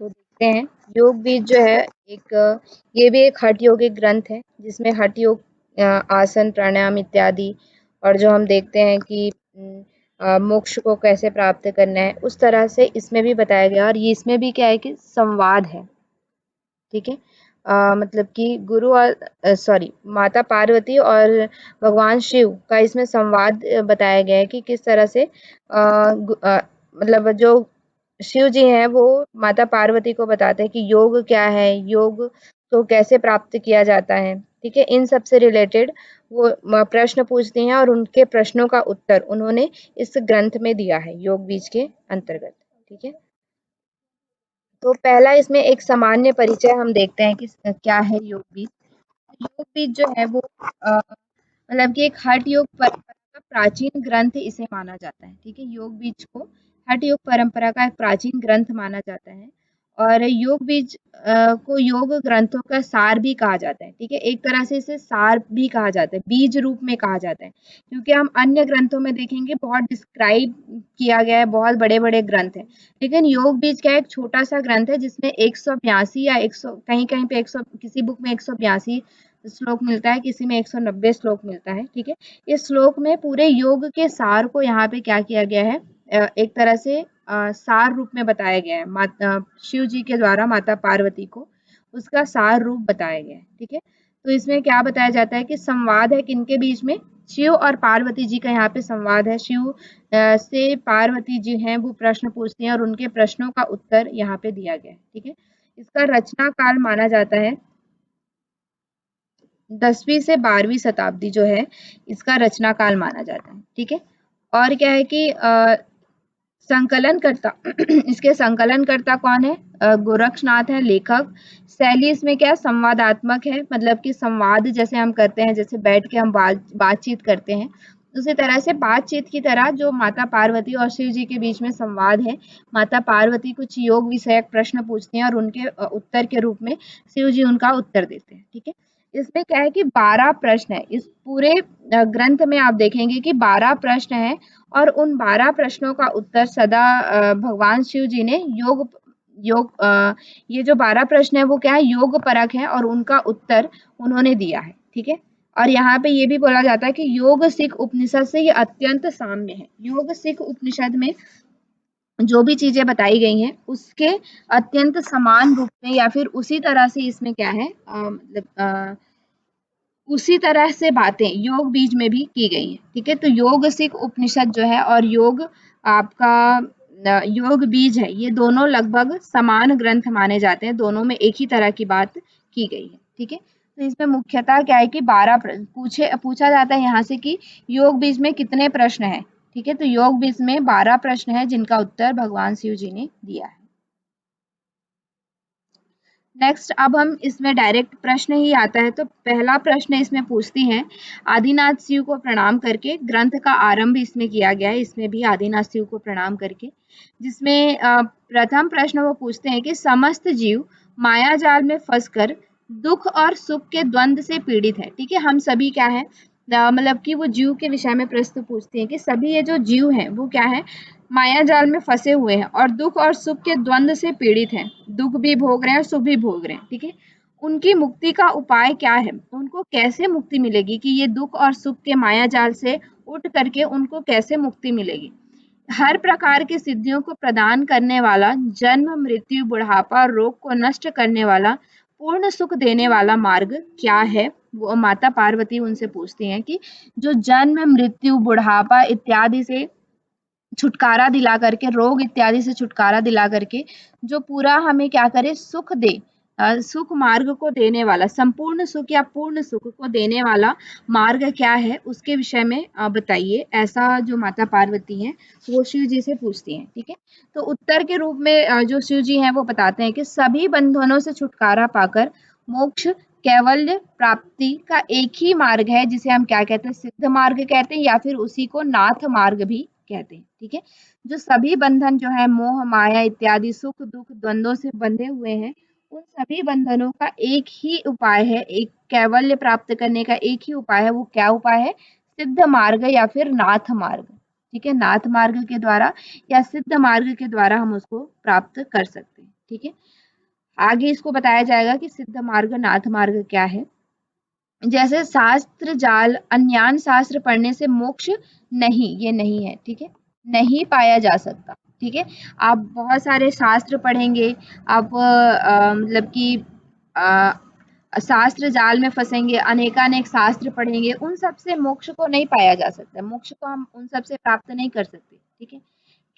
तो देखते हैं योग बीज जो है ये भी एक हठ योगिक ग्रंथ है जिसमें हठ योग आसन प्राणायाम इत्यादि और जो हम देखते हैं कि मोक्ष को कैसे प्राप्त करना है उस तरह से इसमें भी बताया गया और ये इसमें भी क्या है कि संवाद है। ठीक है। मतलब कि गुरु और सॉरी माता पार्वती और भगवान शिव का इसमें संवाद बताया गया है कि किस तरह से मतलब जो शिव जी हैं वो माता पार्वती को बताते हैं कि योग क्या है, योग को कैसे प्राप्त किया जाता है। ठीक है, इन सब से रिलेटेड वो प्रश्न पूछती हैं और उनके प्रश्नों का उत्तर उन्होंने इस ग्रंथ में दिया है योग बीज के अंतर्गत। ठीक है, तो पहला इसमें एक सामान्य परिचय हम देखते हैं कि क्या है योग बीज। योग बीज जो है वो मतलब कि एक हठ योग परंपरा का प्राचीन ग्रंथ इसे माना जाता है। ठीक है, योग बीज को हठ योग परंपरा का एक प्राचीन ग्रंथ माना जाता है और योग बीज को योग ग्रंथों का सार भी कहा जाता है। ठीक है, एक तरह से इसे सार भी कहा जाता है, बीज रूप में कहा जाता है, क्योंकि हम अन्य ग्रंथों में देखेंगे बहुत डिस्क्राइब किया गया है, बहुत बड़े बड़े ग्रंथ है, लेकिन योग बीज का एक छोटा सा ग्रंथ है जिसमें 182 या 100 कहीं कहीं पे 100 किसी बुक में 182 श्लोक मिलता है, किसी में 190 श्लोक मिलता है। ठीक है, इस श्लोक में पूरे योग के सार को यहाँ पे क्या किया गया है, एक तरह से सार रूप में बताया गया है। शिव जी के द्वारा माता पार्वती को उसका सार रूप बताया गया है। ठीक है, तो इसमें क्या बताया जाता है कि संवाद है किनके बीच में, शिव और पार्वती जी का यहाँ पे संवाद है। शिव से पार्वती जी हैं वो प्रश्न पूछती हैं और उनके प्रश्नों का उत्तर यहाँ पे दिया गया है। ठीक है, इसका रचना काल माना जाता है 10वीं से 12वीं शताब्दी जो है इसका रचना काल माना जाता है। ठीक है, और क्या है कि संकलनकर्ता इसके संकलनकर्ता कौन है, गोरक्षनाथ है लेखक। शैली इसमें क्या संवादात्मक है, मतलब कि संवाद जैसे हम करते हैं, जैसे बैठ के हम बातचीत करते हैं, उसी तरह से बातचीत की तरह जो माता पार्वती और शिव जी के बीच में संवाद है। माता पार्वती कुछ योग विषयक प्रश्न पूछती हैं और उनके उत्तर के रूप में शिव जी उनका उत्तर देते हैं। ठीक है, इसमें क्या है कि 12 प्रश्न है, इस पूरे ग्रंथ में आप देखेंगे कि 12 प्रश्न है और उन 12 प्रश्नों का उत्तर सदा भगवान शिव जी ने योग योग ये जो 12 प्रश्न है वो क्या है, योग परक है और उनका उत्तर उन्होंने दिया है। ठीक है, और यहाँ पे ये भी बोला जाता है कि योग सिख उपनिषद से ये अत्यंत साम्य है। योग सिख उपनिषद में जो भी चीजें बताई गई हैं उसके अत्यंत समान रूप में या फिर उसी तरह से इसमें क्या है, मतलब उसी तरह से बातें योग बीज में भी की गई हैं। ठीक है, तो योग सिख उपनिषद जो है और योग आपका योग बीज है, ये दोनों लगभग समान ग्रंथ माने जाते हैं, दोनों में एक ही तरह की बात की गई है। ठीक है, तो इसमें मुख्यतः क्या है कि 12 पूछा जाता है यहाँ से कि योग बीज में कितने प्रश्न हैं। ठीक है, तो योग बीज में 12 प्रश्न है जिनका उत्तर भगवान शिव जी ने दिया है। नेक्स्ट अब हम इसमें डायरेक्ट प्रश्न ही आता है, तो पहला प्रश्न इसमें पूछती हैं, आदिनाथ शिव को प्रणाम करके ग्रंथ का आरंभ इसमें किया गया है, इसमें भी आदिनाथ शिव को प्रणाम करके, जिसमें प्रथम प्रश्न वो पूछते हैं कि समस्त जीव माया जाल में फंसकर दुख और सुख के द्वंद से पीड़ित है। ठीक है, हम सभी क्या है, मतलब कि वो जीव के विषय में प्रश्न पूछते हैं कि सभी ये जो जीव हैं वो क्या है, माया जाल में फंसे हुए हैं और दुख और सुख के द्वंद से पीड़ित हैं, दुख भी भोग रहे हैं और सुख भी भोग रहे हैं। ठीक है, उनकी मुक्ति का उपाय क्या है, उनको कैसे मुक्ति मिलेगी कि ये दुख और सुख के माया जाल से उठ करके उनको कैसे मुक्ति मिलेगी। हर प्रकार की सिद्धियों को प्रदान करने वाला, जन्म मृत्यु बुढ़ापा और रोग को नष्ट करने वाला, पूर्ण सुख देने वाला मार्ग क्या है, वो माता पार्वती उनसे पूछती हैं कि जो जन्म मृत्यु बुढ़ापा इत्यादि से छुटकारा दिला करके, रोग इत्यादि से छुटकारा दिला करके जो पूरा हमें क्या करे, सुख दे, सुख मार्ग को देने वाला, संपूर्ण सुख या पूर्ण सुख को देने वाला मार्ग क्या है उसके विषय में बताइए, ऐसा जो माता पार्वती हैं वो शिव जी से पूछती हैं। ठीक है, तो उत्तर के रूप में जो शिव जी हैं वो बताते हैं कि सभी बंधनों से छुटकारा पाकर मोक्ष कैवल्य प्राप्ति का एक ही मार्ग है, जिसे हम क्या कहते हैं, सिद्ध मार्ग कहते हैं या फिर उसी को नाथ मार्ग भी कहते हैं। ठीक है, जो सभी बंधन जो है मोह माया इत्यादि सुख दुख द्वंद्वों से बंधे हुए हैं, उन सभी बंधनों का एक ही उपाय है, एक कैवल्य प्राप्त करने का एक ही उपाय है, वो क्या उपाय है, सिद्ध मार्ग या फिर नाथ मार्ग। ठीक है, नाथ मार्ग के द्वारा या सिद्ध मार्ग के द्वारा हम उसको प्राप्त कर सकते हैं। ठीक है। आगे इसको बताया जाएगा कि सिद्ध मार्ग नाथ मार्ग क्या है। जैसे शास्त्र जाल अज्ञान शास्त्र पढ़ने से मोक्ष नहीं, ये नहीं है, ठीक है, नहीं पाया जा सकता, ठीक है। आप बहुत सारे शास्त्र पढ़ेंगे, आप मतलब कि अ, शास्त्र जाल में फंसेंगे, अनेकानेक शास्त्र पढ़ेंगे, उन सब से मोक्ष को नहीं पाया जा सकता, मोक्ष को हम उन सब से प्राप्त नहीं कर सकते, ठीक है।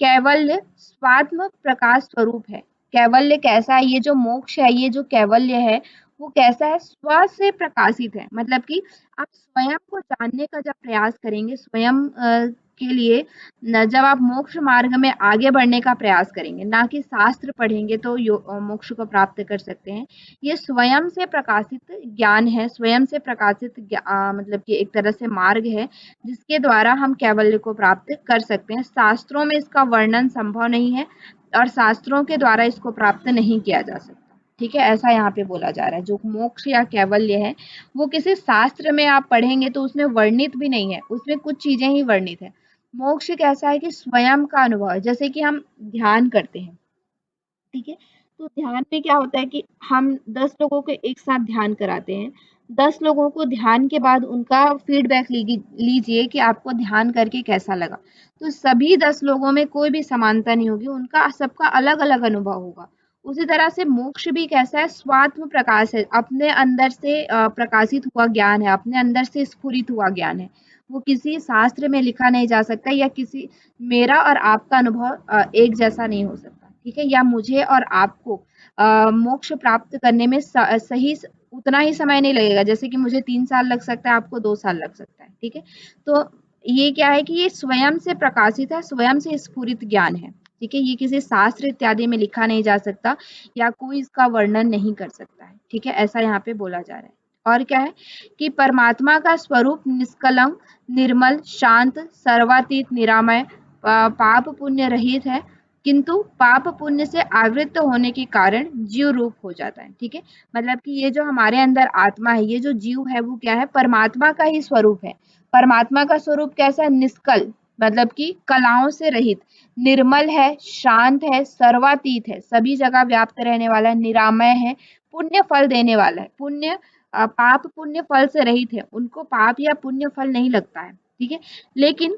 कैवल्य स्वात्म प्रकाश स्वरूप है। कैवल्य कैसा है, ये जो मोक्ष है, ये जो कैवल्य है, वो कैसा है, स्व से प्रकाशित है, मतलब कि आप स्वयं को जानने का जब प्रयास करेंगे, स्वयं के लिए जब आप मोक्ष मार्ग में आगे बढ़ने का प्रयास करेंगे, ना कि शास्त्र पढ़ेंगे तो मोक्ष को प्राप्त कर सकते हैं। ये स्वयं से प्रकाशित ज्ञान है, स्वयं से प्रकाशित मतलब कि एक तरह से मार्ग है, जिसके द्वारा हम कैवल्य को प्राप्त कर सकते हैं। शास्त्रों में इसका वर्णन संभव नहीं है और शास्त्रों के द्वारा इसको प्राप्त नहीं किया जा सकता, ठीक है। ऐसा यहाँ पे बोला जा रहा है, जो मोक्ष या कैवल्य है वो किसी शास्त्र में आप पढ़ेंगे तो उसमें वर्णित भी नहीं है, उसमें कुछ चीजें ही वर्णित है। मोक्ष कैसा है कि स्वयं का अनुभव है, जैसे कि हम ध्यान करते हैं, ठीक है। तो ध्यान में क्या होता है कि हम 10 लोगों को एक साथ ध्यान कराते हैं, 10 लोगों को ध्यान के बाद उनका फीडबैक लीजिए कि आपको ध्यान करके कैसा लगा। तो सभी 10 लोगों में कोई भी समानता नहीं होगी, उनका सबका अलग अलग अनुभव होगा। उसी तरह से मोक्ष भी कैसा है, स्वात्म प्रकाश है, अपने अंदर से प्रकाशित हुआ ज्ञान है, अपने अंदर से स्फुरित हुआ ज्ञान है। वो किसी शास्त्र में लिखा नहीं जा सकता, या किसी मेरा और आपका अनुभव एक जैसा नहीं हो सकता, ठीक है। या मुझे और आपको मोक्ष प्राप्त करने में सही उतना ही समय नहीं लगेगा, जैसे कि मुझे 3 साल लग सकता है, आपको 2 साल लग सकता है, ठीक है। तो ये क्या है कि ये स्वयं से प्रकाशित है, स्वयं से स्फुरित ज्ञान है, ठीक है। ये किसी शास्त्र इत्यादि में लिखा नहीं जा सकता, या कोई इसका वर्णन नहीं कर सकता है, ठीक है। ऐसा यहाँ पे बोला जा रहा है। और क्या है कि परमात्मा का स्वरूप निष्कलंक, निर्मल, शांत, सर्वातीत, निरामय, पाप पुण्य रहित है, किंतु पाप पुण्य से आवृत्त होने के कारण जीव रूप हो जाता है, ठीक है। मतलब कि ये जो हमारे अंदर आत्मा है, ये जो जीव है, वो क्या है, परमात्मा का ही स्वरूप है। परमात्मा का स्वरूप कैसा है, निष्कल, मतलब कि कलाओं से रहित, निर्मल है, शांत है, सर्वातीत है, सभी जगह व्याप्त रहने वाला है, निरामय है, पुण्य फल देने वाला है, पुण्य पाप पुण्य फल से रहित है, उनको पाप या पुण्य फल नहीं लगता है, ठीक है। लेकिन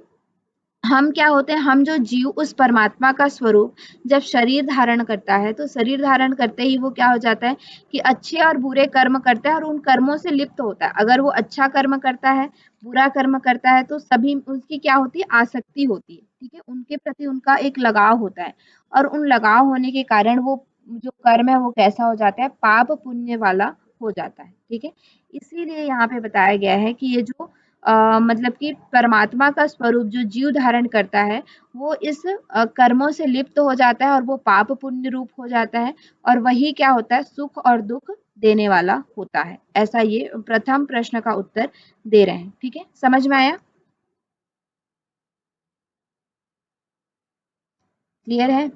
हम क्या होते हैं, हम जो जीव उस परमात्मा का स्वरूप जब शरीर धारण करता है, तो शरीर धारण करते ही वो क्या हो जाता है कि अच्छे और बुरे कर्म करता है और उन कर्मों से लिप्त होता है। अगर वो अच्छा कर्म करता है, बुरा कर्म करता है, तो सभी उसकी क्या होती है, आसक्ति होती है, ठीक है। उनके प्रति उनका एक लगाव होता है, और उन लगाव होने के कारण वो जो कर्म है वो कैसा हो जाता है, पाप पुण्य वाला हो जाता है, ठीक है। इसीलिए यहाँ पे बताया गया है कि ये जो मतलब कि परमात्मा का स्वरूप जो जीव धारण करता है, वो इस कर्मों से लिप्त हो जाता है और वो पाप पुण्य रूप हो जाता है, और वही क्या होता है, सुख और दुख देने वाला होता है। ऐसा ये प्रथम प्रश्न का उत्तर दे रहे हैं, ठीक है। समझ में आया, क्लियर है?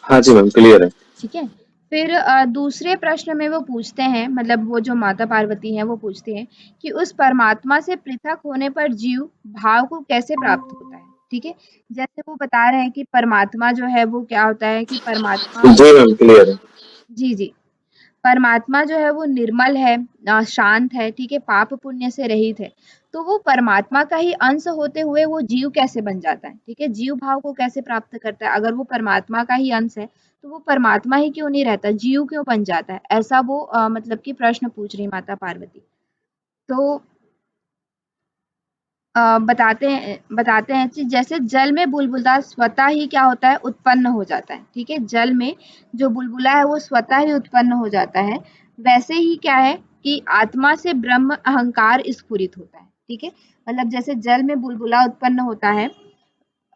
हाँ जी मैम, क्लियर है। ठीक है। फिर दूसरे प्रश्न में वो पूछते हैं, मतलब वो जो माता पार्वती हैं वो पूछते हैं कि उस परमात्मा से पृथक होने पर जीव भाव को कैसे प्राप्त होता है, ठीक है। जैसे वो बता रहे हैं कि परमात्मा जो है वो क्या होता है कि परमात्मा, जी मैम, क्लियर है। जी जी, परमात्मा जो है वो निर्मल है, शांत है, ठीक है, पाप पुण्य से रहित है। तो वो परमात्मा का ही अंश होते हुए वो जीव कैसे बन जाता है, ठीक है, जीव भाव को कैसे प्राप्त करता है। अगर वो परमात्मा का ही अंश है तो वो परमात्मा ही क्यों नहीं रहता, जीव क्यों बन जाता है, ऐसा वो मतलब कि प्रश्न पूछ रही माता पार्वती। तो बताते हैं कि जैसे जल में बुलबुला स्वतः ही क्या होता है, उत्पन्न हो जाता है, ठीक है। जल में जो बुलबुला है वो स्वतः ही उत्पन्न हो जाता है। वैसे ही क्या है कि आत्मा से ब्रह्म अहंकार स्फुरित होता है, ठीक है। मतलब जैसे जल में बुलबुला उत्पन्न होता है,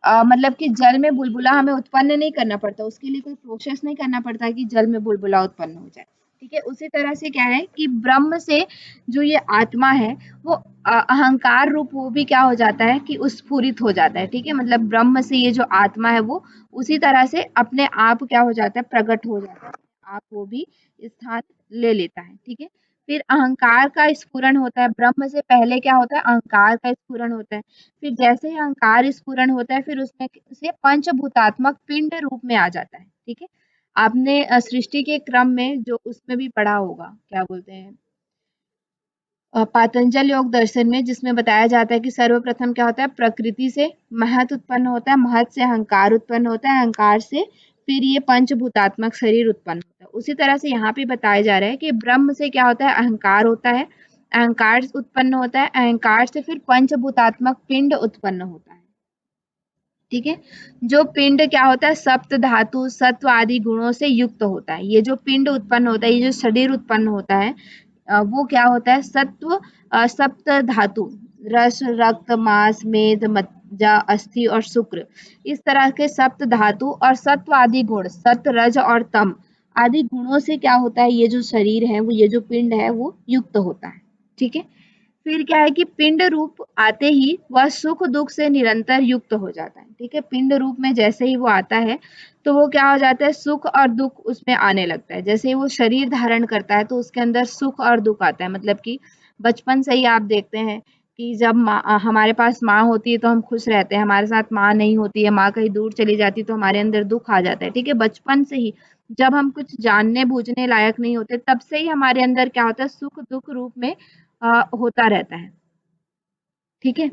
मतलब कि जल में बुलबुला हमें उत्पन्न नहीं करना पड़ता, उसके लिए कोई प्रोसेस नहीं करना पड़ता कि जल में बुलबुला उत्पन्न हो जाए, ठीक है। उसी तरह से क्या है कि ब्रह्म से जो ये आत्मा है वो अहंकार रूप वो भी क्या हो जाता है कि स्फुरित हो जाता है, ठीक है। मतलब ब्रह्म से ये जो आत्मा है वो उसी तरह से अपने आप क्या हो जाता है, प्रकट हो जाता है, आप वो भी स्थान ले लेता है, ठीक है। फिर अहंकार का स्फुरण होता है, ब्रह्म से पहले क्या होता है, अहंकार का स्फुरण होता है। फिर जैसे ही अहंकार स्फुरण होता है, फिर उसमें से पंचभूतात्मक पिंड रूप में आ जाता है, ठीक है। आपने सृष्टि के क्रम में जो उसमें भी पढ़ा होगा, क्या बोलते हैं, पातंजल योग दर्शन में, जिसमें बताया जाता है कि सर्वप्रथम क्या होता है, प्रकृति से महत उत्पन्न होता है, महत से अहंकार उत्पन्न होता है, अहंकार से फिर ये पंचभूतात्मक शरीर उत्पन्न होता है। उसी तरह से यहाँ पे बताया जा रहा है कि ब्रह्म से क्या होता है, अहंकार होता है, अहंकार उत्पन्न होता है, अहंकार से फिर पंचभूतात्मक पिंड उत्पन्न होता है, ठीक है। जो पिंड क्या होता है, सप्त धातु सत्व आदि गुणों से युक्त होता है। ये जो पिंड उत्पन्न होता है, ये जो शरीर उत्पन्न होता है, वो क्या होता है, सत्व सप्त धातु, रस रक्त मांस मेद मज्जा अस्थि और शुक्र, इस तरह के सप्त धातु और सत्व आदि गुण, सत रज और तम आदि गुणों से क्या होता है, ये जो शरीर है, वो ये जो पिंड है वो युक्त होता है, ठीक है। फिर क्या है कि पिंड रूप आते ही वह सुख दुख से निरंतर युक्त हो जाता है, ठीक है। पिंड रूप में जैसे ही वो आता है, तो वो क्या हो जाता है, सुख और दुख उसमें आने लगता है। जैसे ही वो शरीर धारण करता है, तो उसके अंदर सुख और दुख आता है। मतलब कि बचपन से ही आप देखते हैं कि जब हमारे पास माँ होती है तो हम खुश रहते हैं, हमारे साथ माँ नहीं होती है, माँ कहीं दूर चली जाती है तो हमारे अंदर दुख आ जाता है, ठीक है। बचपन से ही जब हम कुछ जानने बूझने लायक नहीं होते, तब से ही हमारे अंदर क्या होता है, सुख दुख रूप में होता रहता है, ठीक है।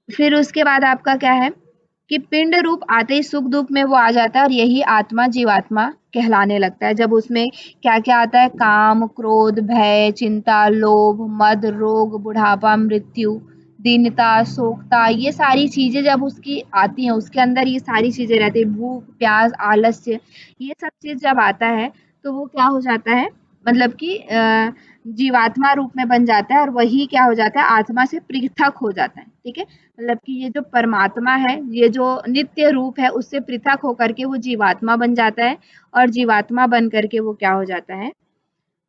फिर उसके बाद आपका क्या है कि पिंड रूप आते ही सुख दुख में वो आ जाता है, और यही आत्मा जीवात्मा कहलाने लगता है। जब उसमें क्या क्या आता है, काम क्रोध भय चिंता लोभ मद रोग बुढ़ापा मृत्यु दीनता शोकता, ये सारी चीजें जब उसकी आती हैं, उसके अंदर ये सारी चीजें रहती है, भूख प्यास आलस्य, ये सब चीज जब आता है, तो वो क्या हो जाता है, मतलब कि जीवात्मा रूप में बन जाता है, और वही क्या हो जाता है, आत्मा से पृथक हो जाता है, ठीक है। मतलब कि ये जो परमात्मा है, ये जो नित्य रूप है, उससे पृथक होकर के वो जीवात्मा बन जाता है, और जीवात्मा बन करके वो क्या हो जाता है,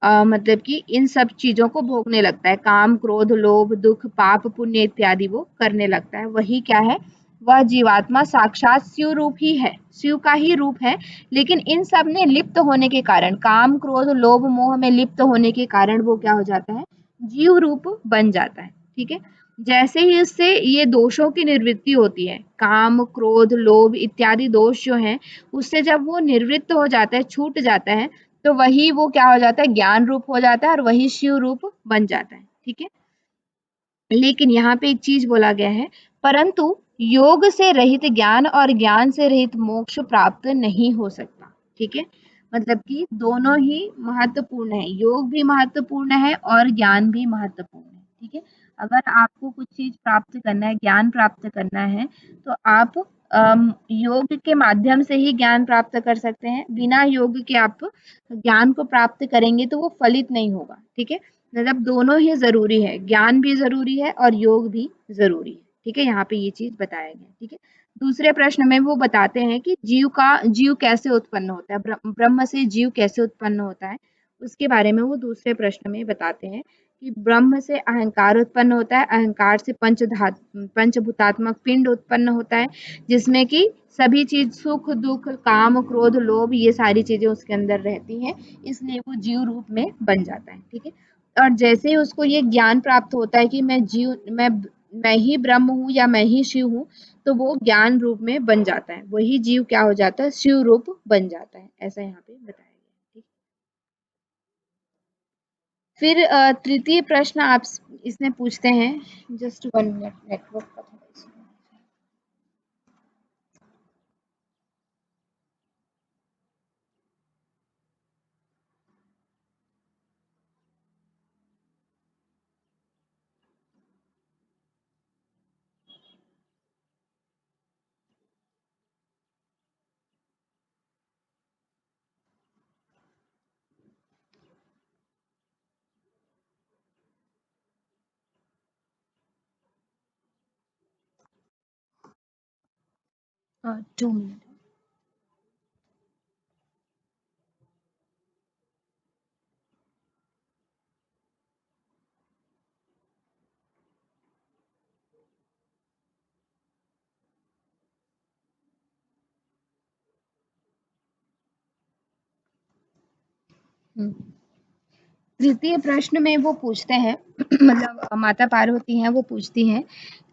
मतलब कि इन सब चीजों को भोगने लगता है, काम क्रोध लोभ दुख पाप पुण्य इत्यादि वो करने लगता है। वही क्या है, वह जीवात्मा साक्षात शिव रूप ही है, शिव का ही रूप है। लेकिन इन सब ने लिप्त होने के कारण, काम क्रोध लोभ मोह में लिप्त होने के कारण वो क्या हो जाता है, जीव रूप बन जाता है, ठीक है। जैसे ही इससे ये दोषों की निवृत्ति होती है, काम क्रोध लोभ इत्यादि दोष जो हैं, उससे जब वो निवृत्त हो जाता है, छूट जाता है, तो वही वो क्या हो जाता है, ज्ञान रूप हो जाता है, और वही शिव रूप बन जाता है, ठीक है। लेकिन यहाँ पे एक चीज बोला गया है, परंतु योग से रहित ज्ञान और ज्ञान से रहित मोक्ष प्राप्त नहीं हो सकता, ठीक है। मतलब कि दोनों ही महत्वपूर्ण है, योग भी महत्वपूर्ण है और ज्ञान भी महत्वपूर्ण है, ठीक है। अगर आपको कुछ चीज प्राप्त करना है, ज्ञान प्राप्त करना है, तो आप योग के माध्यम से ही ज्ञान प्राप्त कर सकते हैं। बिना योग के आप ज्ञान को प्राप्त करेंगे तो वो फलित नहीं होगा, ठीक है। मतलब दोनों ही ज़रूरी है, ज्ञान भी ज़रूरी है और योग भी ज़रूरी है, ठीक है। यहाँ पे ये चीज़ बताया गया है, ठीक है। दूसरे प्रश्न में वो बताते हैं कि जीव कैसे उत्पन्न होता है, ब्रह्म से जीव कैसे उत्पन्न होता है, उसके बारे में वो दूसरे प्रश्न में बताते हैं कि ब्रह्म से अहंकार उत्पन्न होता है, अहंकार से पंचभूतात्मक पिंड उत्पन्न होता है, जिसमें कि सभी चीज सुख दुख काम क्रोध लोभ ये सारी चीजें उसके अंदर रहती हैं, इसलिए वो जीव रूप में बन जाता है, ठीक है। और जैसे ही उसको ये ज्ञान प्राप्त होता है कि मैं ही ब्रह्म हूँ या मैं ही शिव हूँ, तो वो ज्ञान रूप में बन जाता है, वही जीव क्या हो जाता है, शिव रूप बन जाता है, ऐसा यहाँ पे बताया गया है, ठीक। फिर तृतीय प्रश्न आप इसमें पूछते हैं, जस्ट 1 मिनट, नेटवर्क का थोड़ा issue है। हाँ, 2 मिनट। हम्म। तृतीय प्रश्न में वो पूछते हैं मतलब माता पार्वती हैं वो पूछती हैं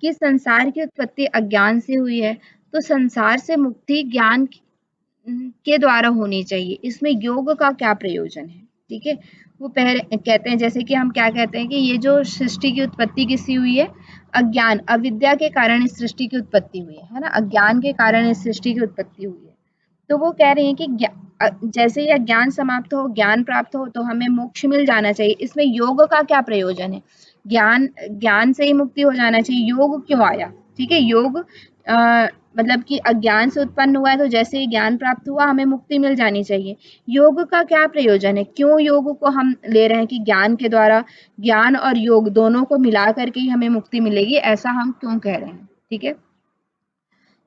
कि संसार की उत्पत्ति अज्ञान से हुई है, तो संसार से मुक्ति ज्ञान के द्वारा होनी चाहिए, इसमें योग का क्या प्रयोजन है? ठीक है, वो पहले कहते हैं, जैसे कि हम क्या कहते हैं कि ये जो सृष्टि की उत्पत्ति किससे हुई है? अज्ञान अविद्या के कारण इस सृष्टि की उत्पत्ति हुई है ना, अज्ञान के कारण इस सृष्टि की उत्पत्ति हुई है। तो वो कह रहे हैं कि जैसे ही अज्ञान समाप्त हो, ज्ञान प्राप्त हो, तो हमें मोक्ष मिल जाना चाहिए, इसमें योग का क्या प्रयोजन है? ज्ञान ज्ञान से ही मुक्ति हो जाना चाहिए, योग क्यों आया? ठीक है, योग मतलब कि अज्ञान से उत्पन्न हुआ है, तो जैसे ही ज्ञान प्राप्त हुआ हमें मुक्ति मिल जानी चाहिए। योग का क्या प्रयोजन है? क्यों योग को हम ले रहे हैं कि ज्ञान के द्वारा, ज्ञान और योग दोनों को मिला करके ही हमें मुक्ति मिलेगी, ऐसा हम क्यों कह रहे हैं? ठीक है,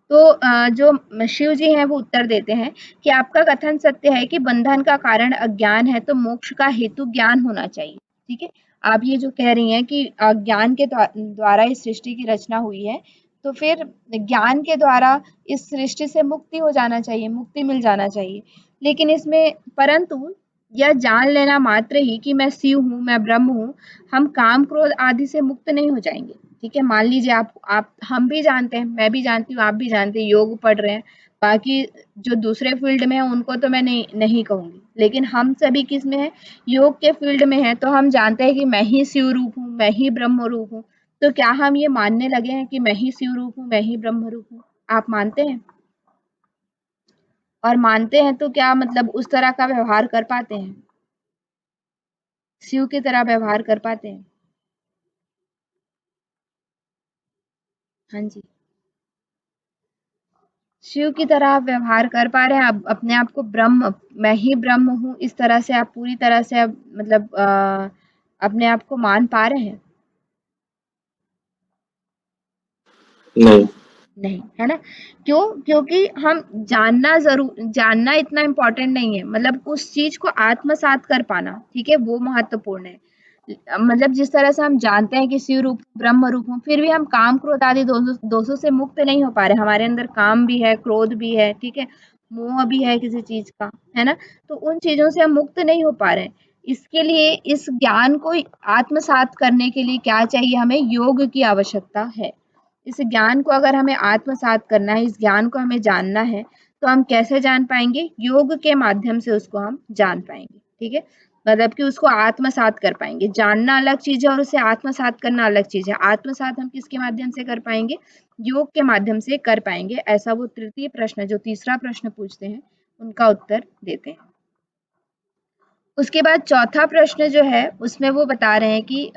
तो जो शिव जी हैं वो उत्तर देते हैं कि आपका कथन सत्य है कि बंधन का कारण अज्ञान है, तो मोक्ष का हेतु ज्ञान होना चाहिए। ठीक है, आप ये जो कह रही हैं कि ज्ञान के द्वारा इस सृष्टि की रचना हुई है, तो फिर ज्ञान के द्वारा इस सृष्टि से मुक्ति हो जाना चाहिए, मुक्ति मिल जाना चाहिए। लेकिन इसमें परंतु यह जान लेना मात्र ही कि मैं शिव हूँ, मैं ब्रह्म हूँ, हम काम क्रोध आदि से मुक्त नहीं हो जाएंगे। ठीक है, मान लीजिए आप हम भी जानते हैं, मैं भी जानती हूँ, आप भी जानते हैं, योग पढ़ रहे हैं, बाकी जो दूसरे फील्ड में है उनको तो मैं नहीं नहीं कहूंगी, लेकिन हम सभी किस में है? योग के फील्ड में है, तो हम जानते हैं कि मैं ही शिव रूप हूँ, मैं ही ब्रह्म रूप हूँ। तो क्या हम ये मानने लगे हैं कि मैं ही शिव रूप हूँ, मैं ही ब्रह्म रूप हूँ? आप मानते हैं? और मानते हैं तो क्या मतलब उस तरह का व्यवहार कर पाते हैं, शिव की तरह व्यवहार कर पाते हैं? हाँ जी, शिव की तरह आप व्यवहार कर पा रहे हैं, आप अपने आप को ब्रह्म, मैं ही ब्रह्म हूँ, इस तरह से आप पूरी तरह से आप मतलब अपने आप को मान पा रहे हैं? नहीं। नहीं, है ना? क्यों? क्योंकि हम जानना इतना इम्पोर्टेंट नहीं है, मतलब उस चीज को आत्मसात कर पाना, ठीक है, वो महत्वपूर्ण है। मतलब जिस तरह से हम जानते हैं कि शिव रूप ब्रह्म रूप हूँ, फिर भी हम काम क्रोध आदि दोषों दोषों से मुक्त नहीं हो पा रहे, हमारे अंदर काम भी है, क्रोध भी है, ठीक है, मोह भी है किसी चीज का, है ना? तो उन चीजों से हम मुक्त नहीं हो पा रहे हैं। इसके लिए इस ज्ञान को आत्मसात करने के लिए क्या चाहिए? हमें योग की आवश्यकता है। इस ज्ञान को अगर हमें आत्मसात करना है, इस ज्ञान को हमें जानना है, तो हम कैसे जान पाएंगे? योग के माध्यम से उसको हम जान पाएंगे। ठीक है, मतलब कि उसको आत्मसात कर पाएंगे। जानना अलग चीज है और उसे आत्मसात करना अलग चीज है। आत्मसात हम किसके माध्यम से कर पाएंगे? योग के माध्यम से कर पाएंगे, ऐसा वो तृतीय प्रश्न, जो तीसरा प्रश्न पूछते हैं, उनका उत्तर देते हैं। उसके बाद चौथा प्रश्न जो है उसमें वो बता रहे हैं कि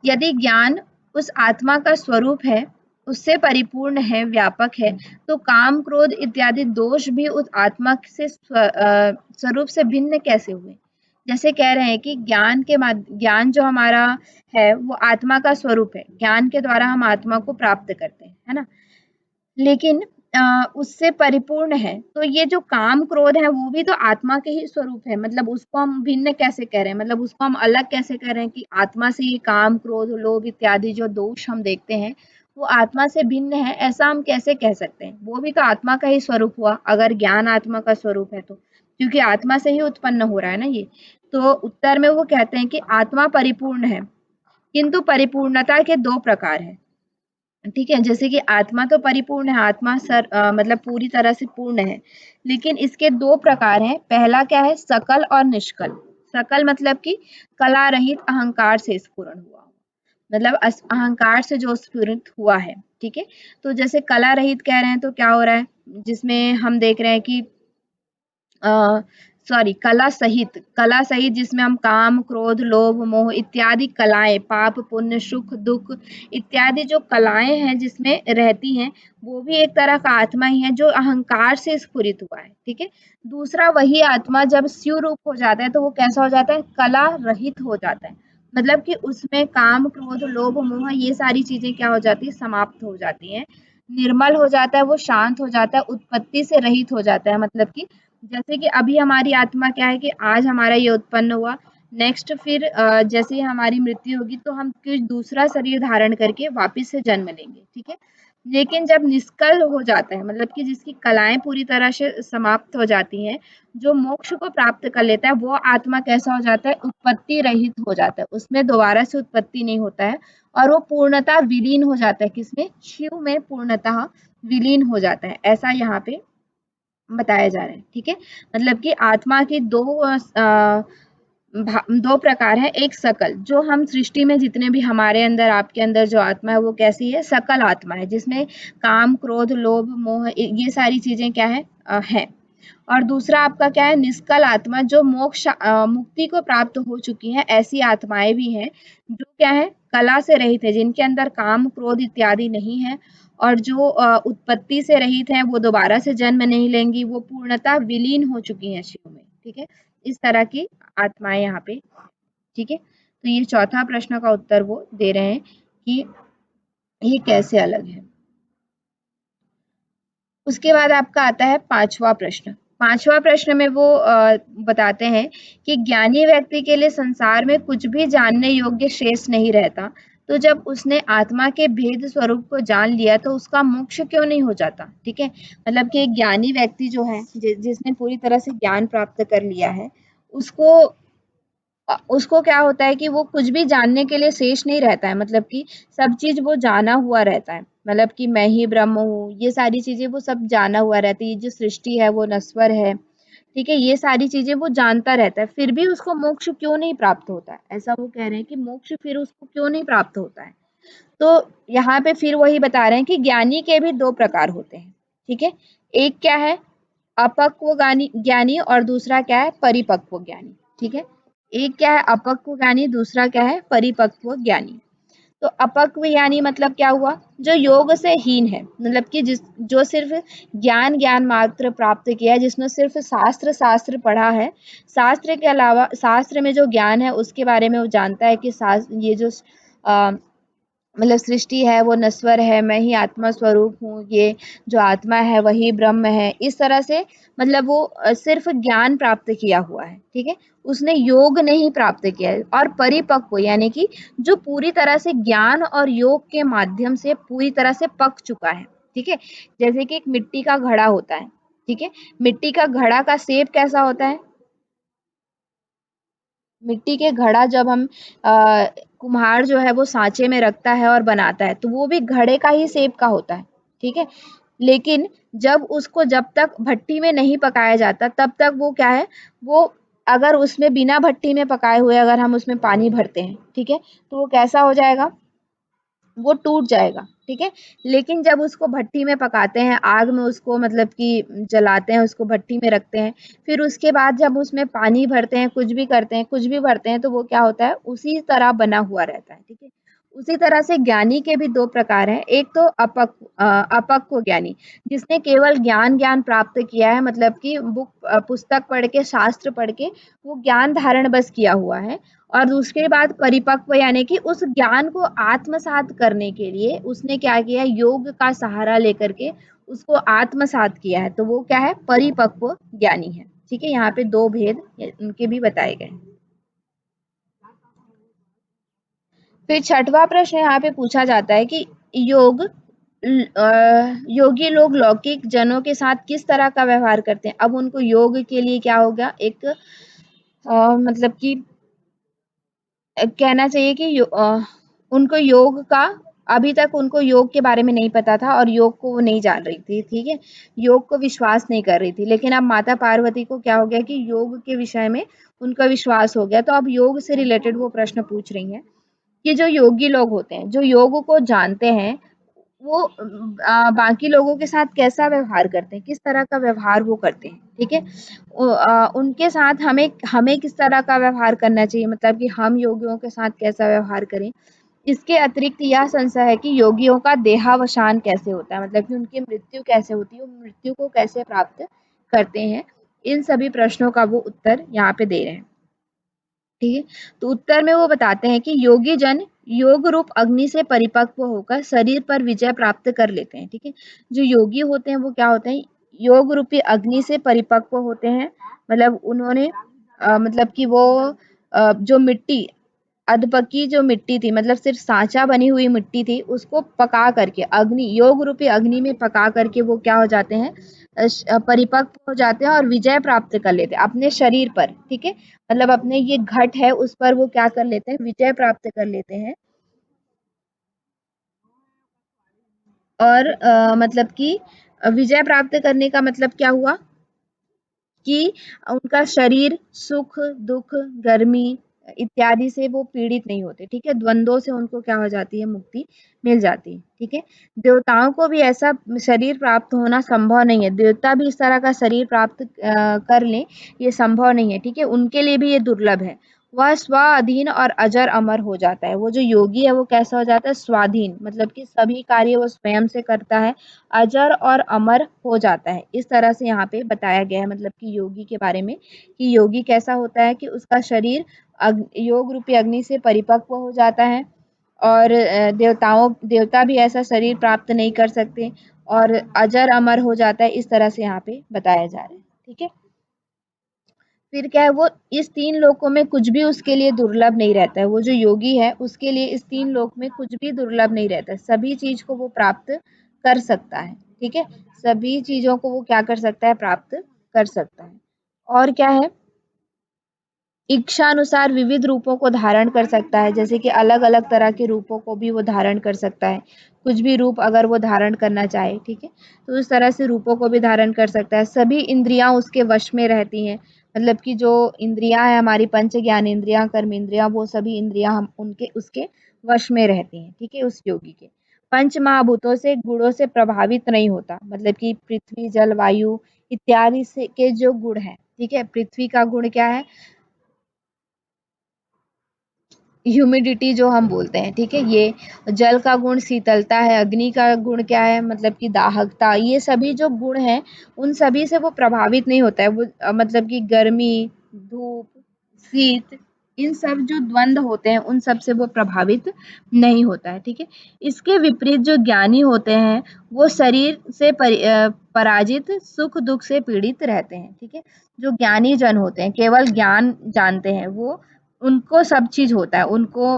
यदि ज्ञान उस आत्मा का स्वरूप है, उससे परिपूर्ण है, व्यापक है, तो काम क्रोध इत्यादि दोष भी उस आत्मा से स्वरूप से भिन्न कैसे हुए? जैसे कह रहे हैं कि ज्ञान जो हमारा है वो आत्मा का स्वरूप है, ज्ञान के द्वारा हम आत्मा को प्राप्त करते हैं, है ना? लेकिन उससे परिपूर्ण है, तो ये जो काम क्रोध है वो भी तो आत्मा के ही स्वरूप है, मतलब उसको हम भिन्न कैसे कह रहे हैं, मतलब उसको हम अलग कैसे कह रहे हैं कि आत्मा से ये काम क्रोध लोभ इत्यादि जो दोष हम देखते हैं वो आत्मा से भिन्न है, ऐसा हम कैसे कह सकते हैं? वो भी तो आत्मा का ही स्वरूप हुआ, अगर ज्ञान आत्मा का स्वरूप है तो, क्योंकि आत्मा से ही उत्पन्न हो रहा है ना ये। तो उत्तर में वो कहते हैं कि आत्मा परिपूर्ण है, किंतु परिपूर्णता के दो प्रकार है। ठीक है, जैसे कि आत्मा तो परिपूर्ण है, आत्मा मतलब पूरी तरह से पूर्ण है, लेकिन इसके दो प्रकार हैं। पहला क्या है? सकल और निष्कल। सकल मतलब कि कला रहित, अहंकार से स्फुरण हुआ, मतलब अहंकार से जो स्फुरित हुआ है। ठीक है, तो जैसे कला रहित कह रहे हैं तो क्या हो रहा है, जिसमें हम देख रहे हैं कि सॉरी कला सहित जिसमें हम काम क्रोध लोभ मोह इत्यादि कलाएं, पाप पुण्य सुख दुख इत्यादि जो कलाएं हैं जिसमें रहती हैं, वो भी एक तरह का आत्मा ही है जो अहंकार से स्फुरित हुआ है। ठीक है, दूसरा वही आत्मा जब शिव रूप हो जाता है तो वो कैसा हो जाता है? कला रहित हो जाता है, मतलब कि उसमें काम क्रोध लोभ मोह ये सारी चीजें क्या हो जाती है? समाप्त हो जाती हैं, निर्मल हो जाता है, वो शांत हो जाता है, उत्पत्ति से रहित हो जाता है। मतलब कि जैसे कि अभी हमारी आत्मा क्या है कि आज हमारा ये उत्पन्न हुआ, नेक्स्ट फिर जैसे ही हमारी मृत्यु होगी तो हम कुछ दूसरा शरीर धारण करके वापस से जन्म लेंगे। ठीक है, लेकिन जब निष्कल हो जाता है, मतलब कि जिसकी कलाएं पूरी तरह से समाप्त हो जाती हैं, जो मोक्ष को प्राप्त कर लेता है, वो आत्मा कैसा हो जाता है? उत्पत्ति रहित हो जाता है, उसमें दोबारा से उत्पत्ति नहीं होता है और वो पूर्णतः विलीन हो जाता है। किसमें? शिव में पूर्णतः विलीन हो जाता है, ऐसा यहाँ पे बताया जा रहा है। ठीक है, मतलब कि आत्मा की दो प्रकार है। एक सकल, जो हम सृष्टि में जितने भी हमारे अंदर, आपके अंदर जो आत्मा है वो कैसी है? सकल आत्मा है, जिसमें काम, क्रोध, लोभ, मोह, ये सारी चीजें क्या है। और दूसरा आपका क्या है? निष्कल आत्मा, जो मुक्ति को प्राप्त हो चुकी है। ऐसी आत्माएं भी हैं जो क्या है? कला से रहित है, जिनके अंदर काम, क्रोध इत्यादि नहीं है, और जो उत्पत्ति से रहित है, वो दोबारा से जन्म नहीं लेंगी, वो पूर्णतः विलीन हो चुकी हैं शिव में। ठीक है, इस तरह की आत्माएं यहाँ पे। ठीक है, तो ये चौथा प्रश्न का उत्तर वो दे रहे हैं कि ये कैसे अलग है। उसके बाद आपका आता है पांचवा प्रश्न। पांचवा प्रश्न में वो बताते हैं कि ज्ञानी व्यक्ति के लिए संसार में कुछ भी जानने योग्य शेष नहीं रहता, तो जब उसने आत्मा के भेद स्वरूप को जान लिया तो उसका मोक्ष क्यों नहीं हो जाता? ठीक है, मतलब कि एक ज्ञानी व्यक्ति जो है, जिसने पूरी तरह से ज्ञान प्राप्त कर लिया है, उसको उसको क्या होता है कि वो कुछ भी जानने के लिए शेष नहीं रहता है, मतलब कि सब चीज वो जाना हुआ रहता है, मतलब कि मैं ही ब्रह्म हूँ, ये सारी चीजें वो सब जाना हुआ रहती है। ये जो सृष्टि है वो नश्वर है, ठीक है, ये सारी चीजें वो जानता रहता है, फिर भी उसको मोक्ष क्यों नहीं प्राप्त होता है? ऐसा वो कह रहे हैं कि मोक्ष फिर उसको क्यों नहीं प्राप्त होता है। तो यहाँ पे फिर वही बता रहे हैं कि ज्ञानी के भी दो प्रकार होते हैं। ठीक है, एक क्या है? अपक्व ज्ञानी ज्ञानी, और दूसरा क्या है? परिपक्व ज्ञानी। ठीक है, एक क्या है? अपक्व ज्ञानी, दूसरा क्या है? परिपक्व ज्ञानी। तो अपक्व यानी मतलब क्या हुआ? जो योग से हीन है, मतलब कि जो सिर्फ ज्ञान मात्र प्राप्त किया है, जिसने सिर्फ शास्त्र पढ़ा है, शास्त्र के अलावा शास्त्र में जो ज्ञान है उसके बारे में वो जानता है कि ये जो अ, मतलब सृष्टि है वो नश्वर है, मैं ही आत्मा स्वरूप हूँ, ये जो आत्मा है वही ब्रह्म है, इस तरह से मतलब वो सिर्फ ज्ञान प्राप्त किया हुआ है। ठीक है, उसने योग नहीं प्राप्त किया है। और परिपक्व यानी कि जो पूरी तरह से ज्ञान और योग के माध्यम से पूरी तरह से पक चुका है। ठीक है, जैसे कि एक मिट्टी का घड़ा होता है। ठीक है, मिट्टी का घड़ा का शेप कैसा होता है? मिट्टी के घड़ा जब हम कुम्हार जो है वो सांचे में रखता है और बनाता है, तो वो भी घड़े का ही शेप का होता है। ठीक है, लेकिन जब तक भट्टी में नहीं पकाया जाता, तब तक वो क्या है? वो अगर उसमें बिना भट्टी में पकाए हुए अगर हम उसमें पानी भरते हैं, ठीक है, तो वो कैसा हो जाएगा? वो टूट जाएगा। ठीक है, लेकिन जब उसको भट्टी में पकाते हैं, आग में उसको मतलब कि जलाते हैं, उसको भट्टी में रखते हैं, फिर उसके बाद जब उसमें पानी भरते हैं, कुछ भी भरते हैं, तो वो क्या होता है? उसी तरह बना हुआ रहता है। ठीक है, उसी तरह से ज्ञानी के भी दो प्रकार हैं। एक तो अपक्व ज्ञानी, जिसने केवल ज्ञान प्राप्त किया है, मतलब कि पुस्तक पढ़ के, शास्त्र पढ़ के वो ज्ञान धारण बस किया हुआ है। और उसके बाद परिपक्व यानी कि उस ज्ञान को आत्मसात करने के लिए उसने क्या किया? योग का सहारा लेकर के उसको आत्मसात किया है, तो वो क्या है? परिपक्व ज्ञानी है। ठीक है, यहाँ पे दो भेद उनके भी बताए गए। फिर छठवां प्रश्न यहाँ पे पूछा जाता है कि योगी लोग लौकिक जनों के साथ किस तरह का व्यवहार करते हैं? अब उनको योग के लिए क्या हो गया? एक मतलब कि कहना चाहिए कि उनको योग का, अभी तक उनको योग के बारे में नहीं पता था और योग को वो नहीं जान रही थी। ठीक है, योग को विश्वास नहीं कर रही थी, लेकिन अब माता पार्वती को क्या हो गया कि योग के विषय में उनका विश्वास हो गया, तो अब योग से रिलेटेड वो प्रश्न पूछ रही हैं कि जो योगी लोग होते हैं, जो योग को जानते हैं, वो बाकी लोगों के साथ कैसा व्यवहार करते हैं, किस तरह का व्यवहार वो करते हैं। ठीक है, उनके साथ हमें हमें किस तरह का व्यवहार करना चाहिए, मतलब कि हम योगियों के साथ कैसा व्यवहार करें। इसके अतिरिक्त यह संशय है कि योगियों का देहावसान कैसे होता है, मतलब कि उनकी मृत्यु कैसे होती है, वो मृत्यु को कैसे प्राप्त करते हैं। इन सभी प्रश्नों का वो उत्तर यहाँ पे दे रहे हैं। ठीक है, तो उत्तर में वो बताते हैं कि योगी जन योग रूप अग्नि से परिपक्व होकर शरीर पर विजय प्राप्त कर लेते हैं। ठीक है, जो योगी होते हैं वो क्या होते हैं? योग रूपी अग्नि से परिपक्व होते हैं, मतलब उन्होंने मतलब कि वो जो मिट्टी अधपकी जो मिट्टी थी, मतलब सिर्फ सांचा बनी हुई मिट्टी थी, उसको पका करके अग्नि, योग रूपी अग्नि में पका करके वो क्या हो जाते हैं, परिपक्व हो जाते हैं और विजय प्राप्त कर लेते हैं अपने शरीर पर। ठीक है, मतलब अपने ये घट है उस पर वो क्या कर लेते हैं, विजय प्राप्त कर लेते हैं। और मतलब कि विजय प्राप्त करने का मतलब क्या हुआ कि उनका शरीर सुख, दुख, गर्मी इत्यादि से वो पीड़ित नहीं होते। ठीक है, द्वंद्वों से उनको क्या हो जाती है, मुक्ति मिल जाती है। ठीक है, देवताओं को भी ऐसा शरीर प्राप्त होना संभव नहीं है, देवता भी इस तरह का शरीर प्राप्त कर लें, ये संभव नहीं है। ठीक है, उनके लिए भी ये दुर्लभ है। वह स्व अधीन और अजर अमर हो जाता है। वो जो योगी है वो कैसा हो जाता है, स्वाधीन, मतलब कि सभी कार्य वो स्वयं से करता है, अजर और अमर हो जाता है। इस तरह से यहाँ पे बताया गया है, मतलब कि योगी के बारे में, कि योगी कैसा होता है कि उसका शरीर योग रूपी अग्नि से परिपक्व हो जाता है, और देवता भी ऐसा शरीर प्राप्त नहीं कर सकते, और अजर अमर हो जाता है। इस तरह से यहाँ पे बताया जा रहा है। ठीक है, फिर क्या है, वो इस तीन लोकों में कुछ भी उसके लिए दुर्लभ नहीं रहता है। वो जो योगी है उसके लिए इस तीन लोक में कुछ भी दुर्लभ नहीं रहता है, सभी चीज को वो प्राप्त कर सकता है। ठीक है, सभी चीजों को वो क्या कर सकता है, प्राप्त कर सकता है। और क्या है, इच्छा अनुसार विविध रूपों को धारण कर सकता है, जैसे कि अलग अलग तरह के रूपों को भी वो धारण कर सकता है, कुछ भी रूप अगर वो धारण करना चाहे। ठीक है, तो उस तरह से रूपों को भी धारण कर सकता है। सभी इंद्रियां उसके वश में रहती हैं, मतलब कि जो इंद्रियां है हमारी, पंच ज्ञान इंद्रियां, कर्म इंद्रियां, वो सभी इंद्रियां हम उनके उसके वश में रहती हैं। ठीक है, उस योगी के पंच महाभूतों से, गुणों से प्रभावित नहीं होता, मतलब कि पृथ्वी, जल, वायु इत्यादि से के जो गुण है। ठीक है, पृथ्वी का गुण क्या है, ह्यूमिडिटी जो हम बोलते हैं। ठीक है, ये जल का गुण शीतलता है, अग्नि का गुण क्या है, मतलब कि दाहकता। ये सभी जो गुण हैं उन सभी से वो प्रभावित नहीं होता है। वो मतलब कि गर्मी, धूप, शीत, इन सब जो द्वंद होते हैं उन सब से वो प्रभावित नहीं होता है। ठीक है, इसके विपरीत जो ज्ञानी होते हैं वो शरीर से पराजित, सुख दुख से पीड़ित रहते हैं। ठीक है, जो ज्ञानी जन होते हैं, केवल ज्ञान जानते हैं, वो उनको सब चीज होता है, उनको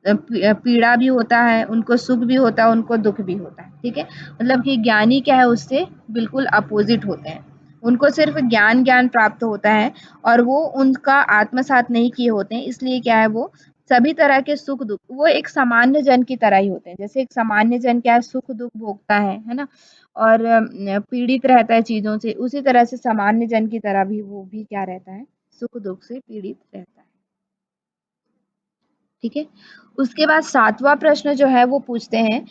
पीड़ा भी होता है, उनको सुख भी होता है, उनको दुख भी होता है। ठीक है, मतलब कि ज्ञानी क्या है, उससे बिल्कुल अपोजिट होते हैं। उनको सिर्फ ज्ञान ज्ञान प्राप्त होता है, और वो उनका आत्मसात नहीं किए होते हैं, इसलिए क्या है, वो सभी तरह के सुख दुख, वो एक सामान्य जन की तरह ही होते हैं। जैसे एक सामान्य जन क्या है, सुख दुख भोगता है ना, और पीड़ित रहता है चीजों से, उसी तरह से सामान्य जन की तरह भी वो भी क्या रहता है, सुख दुख से पीड़ित रहता है। ठीक है, उसके बाद सातवां प्रश्न जो है वो पूछते हैं